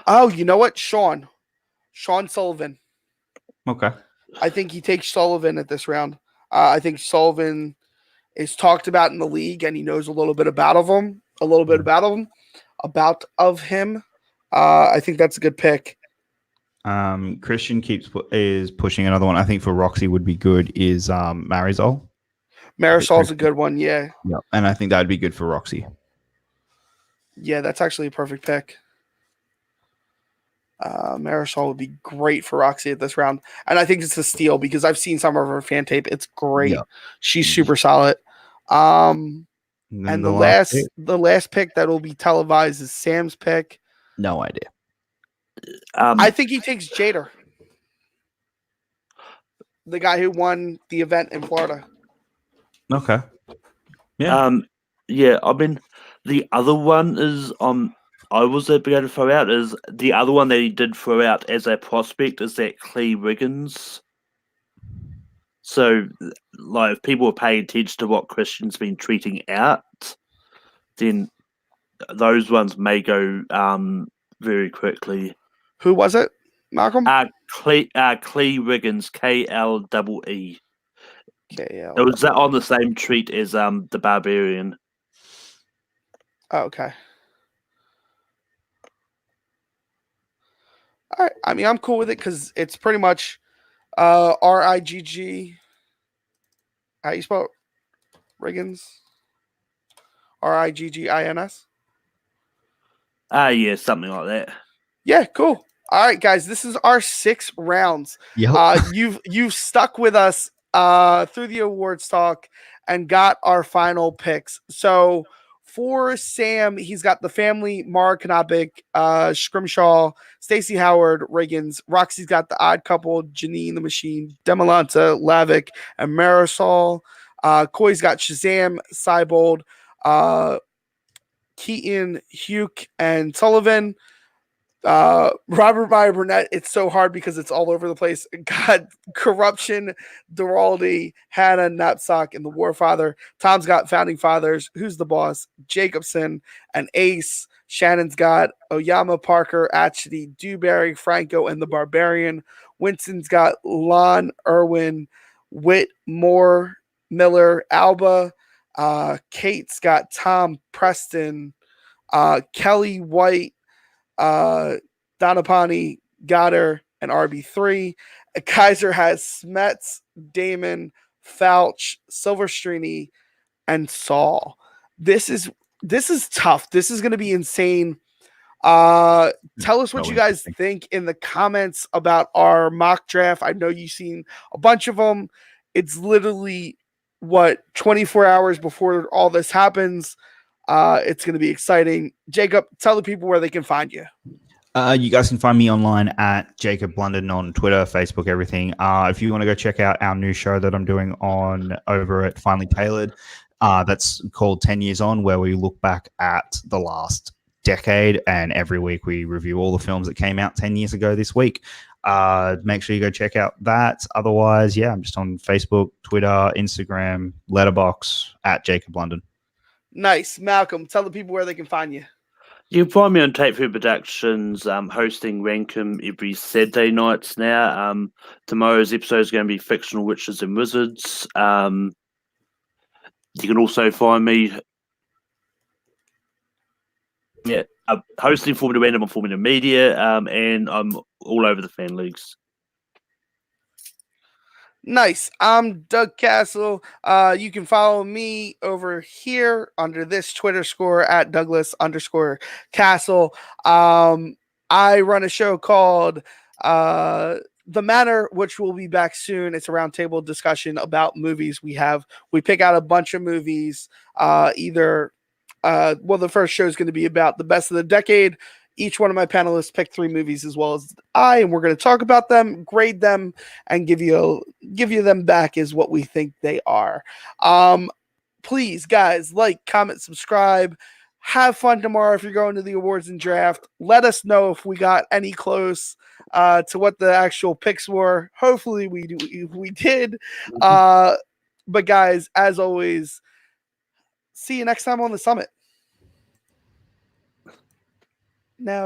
oh, you know what? Sean Sullivan.
Okay.
I think he takes Sullivan at this round. I think Sullivan is talked about in the league, and he knows a little bit about him. I think that's a good pick.
Christian is pushing another one. I think for Roxy would be good is Marisol.
Marisol's a good one, yeah.
Yeah, and I think that would be good for Roxy.
Yeah, that's actually a perfect pick. Marisol would be great for Roxy at this round. And I think it's a steal because I've seen some of her fan tape. It's great. Yeah. She's super solid. And the last pick that will be televised is Sam's pick.
No idea.
I think he takes Jader. The guy who won the event in Florida.
Okay. Yeah.
Yeah, I mean, the other one is I was able to throw out is the other one that he did throw out as a prospect is that Clee Riggins. So, like, if people are paying attention to what Christian's been tweeting out, then those ones may go very quickly.
Who was it, Malcolm?
Clee Riggins, KLEE.
KL.
It was on the same tweet as the Barbarian.
Oh, okay. All right. I mean, I'm cool with it because it's pretty much RIGG. How you spell it? Riggins? RIGGINS?
Yeah, something like that.
Yeah, cool. All right, guys, this is our 6 rounds.
Yep.
You've stuck with us through the awards talk and got our final picks. So for Sam, he's got the family, Mara Knopik, Scrimshaw, Stacey Howard, Riggins. Roxy's got the odd couple, Janine the Machine, Demolanta, Lavick, and Marisol. Coy's got Shazam, Cybold, Keaton, Hugh, and Sullivan. Robert Meyer Burnett, it's so hard because it's all over the place. Got Corruption, Duraldi, Hannah, Knapsack, and the Warfather. Tom's got Founding Fathers, Who's the Boss, Jacobson, and Ace. Shannon's got Oyama, Parker, Atchity, Dewberry, Franco, and the Barbarian. Winston's got Lon, Irwin, Witt, Moore, Miller, Alba. Kate's got Tom, Preston, Kelly, White, Donapani, Goddard, and RB3. Kaiser has Smets, Damon, Fouch, Silverstreeny, and Saul. This is tough. This is going to be insane. Tell us what
So
you guys
interesting.
think in the comments about our mock draft. I know you've seen a bunch of them. It's literally 24 hours before all this happens. It's going to be exciting. Jacob, tell the people where they can find you.
You guys can find me online at Jacob Blunden on Twitter, Facebook, everything. If you want to go check out our new show that I'm doing over at Finally Tailored, that's called 10 Years On, where we look back at the last decade, and every week we review all the films that came out 10 years ago this week. Make sure you go check out that. Otherwise, yeah, I'm just on Facebook, Twitter, Instagram, Letterboxd at Jacob Blunden.
Nice. Malcolm, tell the people where they can find you.
You can find me on Tape Food Productions, hosting Rankum every Saturday nights now. Tomorrow's episode is going to be Fictional Witches and Wizards. You can also find me hosting Formula Random on Formula Media, and I'm all over the fan leagues.
Nice. I'm Doug Castle. You can follow me over here under this Twitter score at Douglas_Castle. I run a show called The Manor, which will be back soon. It's a roundtable discussion about movies. We pick out a bunch of movies. The first show is going to be about the best of the decade. Each one of my panelists picked 3 movies as well as and we're going to talk about them, grade them, and give you them back as what we think they are. Please, guys, like, comment, subscribe. Have fun tomorrow if you're going to the awards and draft. Let us know if we got any close to what the actual picks were. Hopefully we did. But guys, as always, see you next time on the summit. Now it's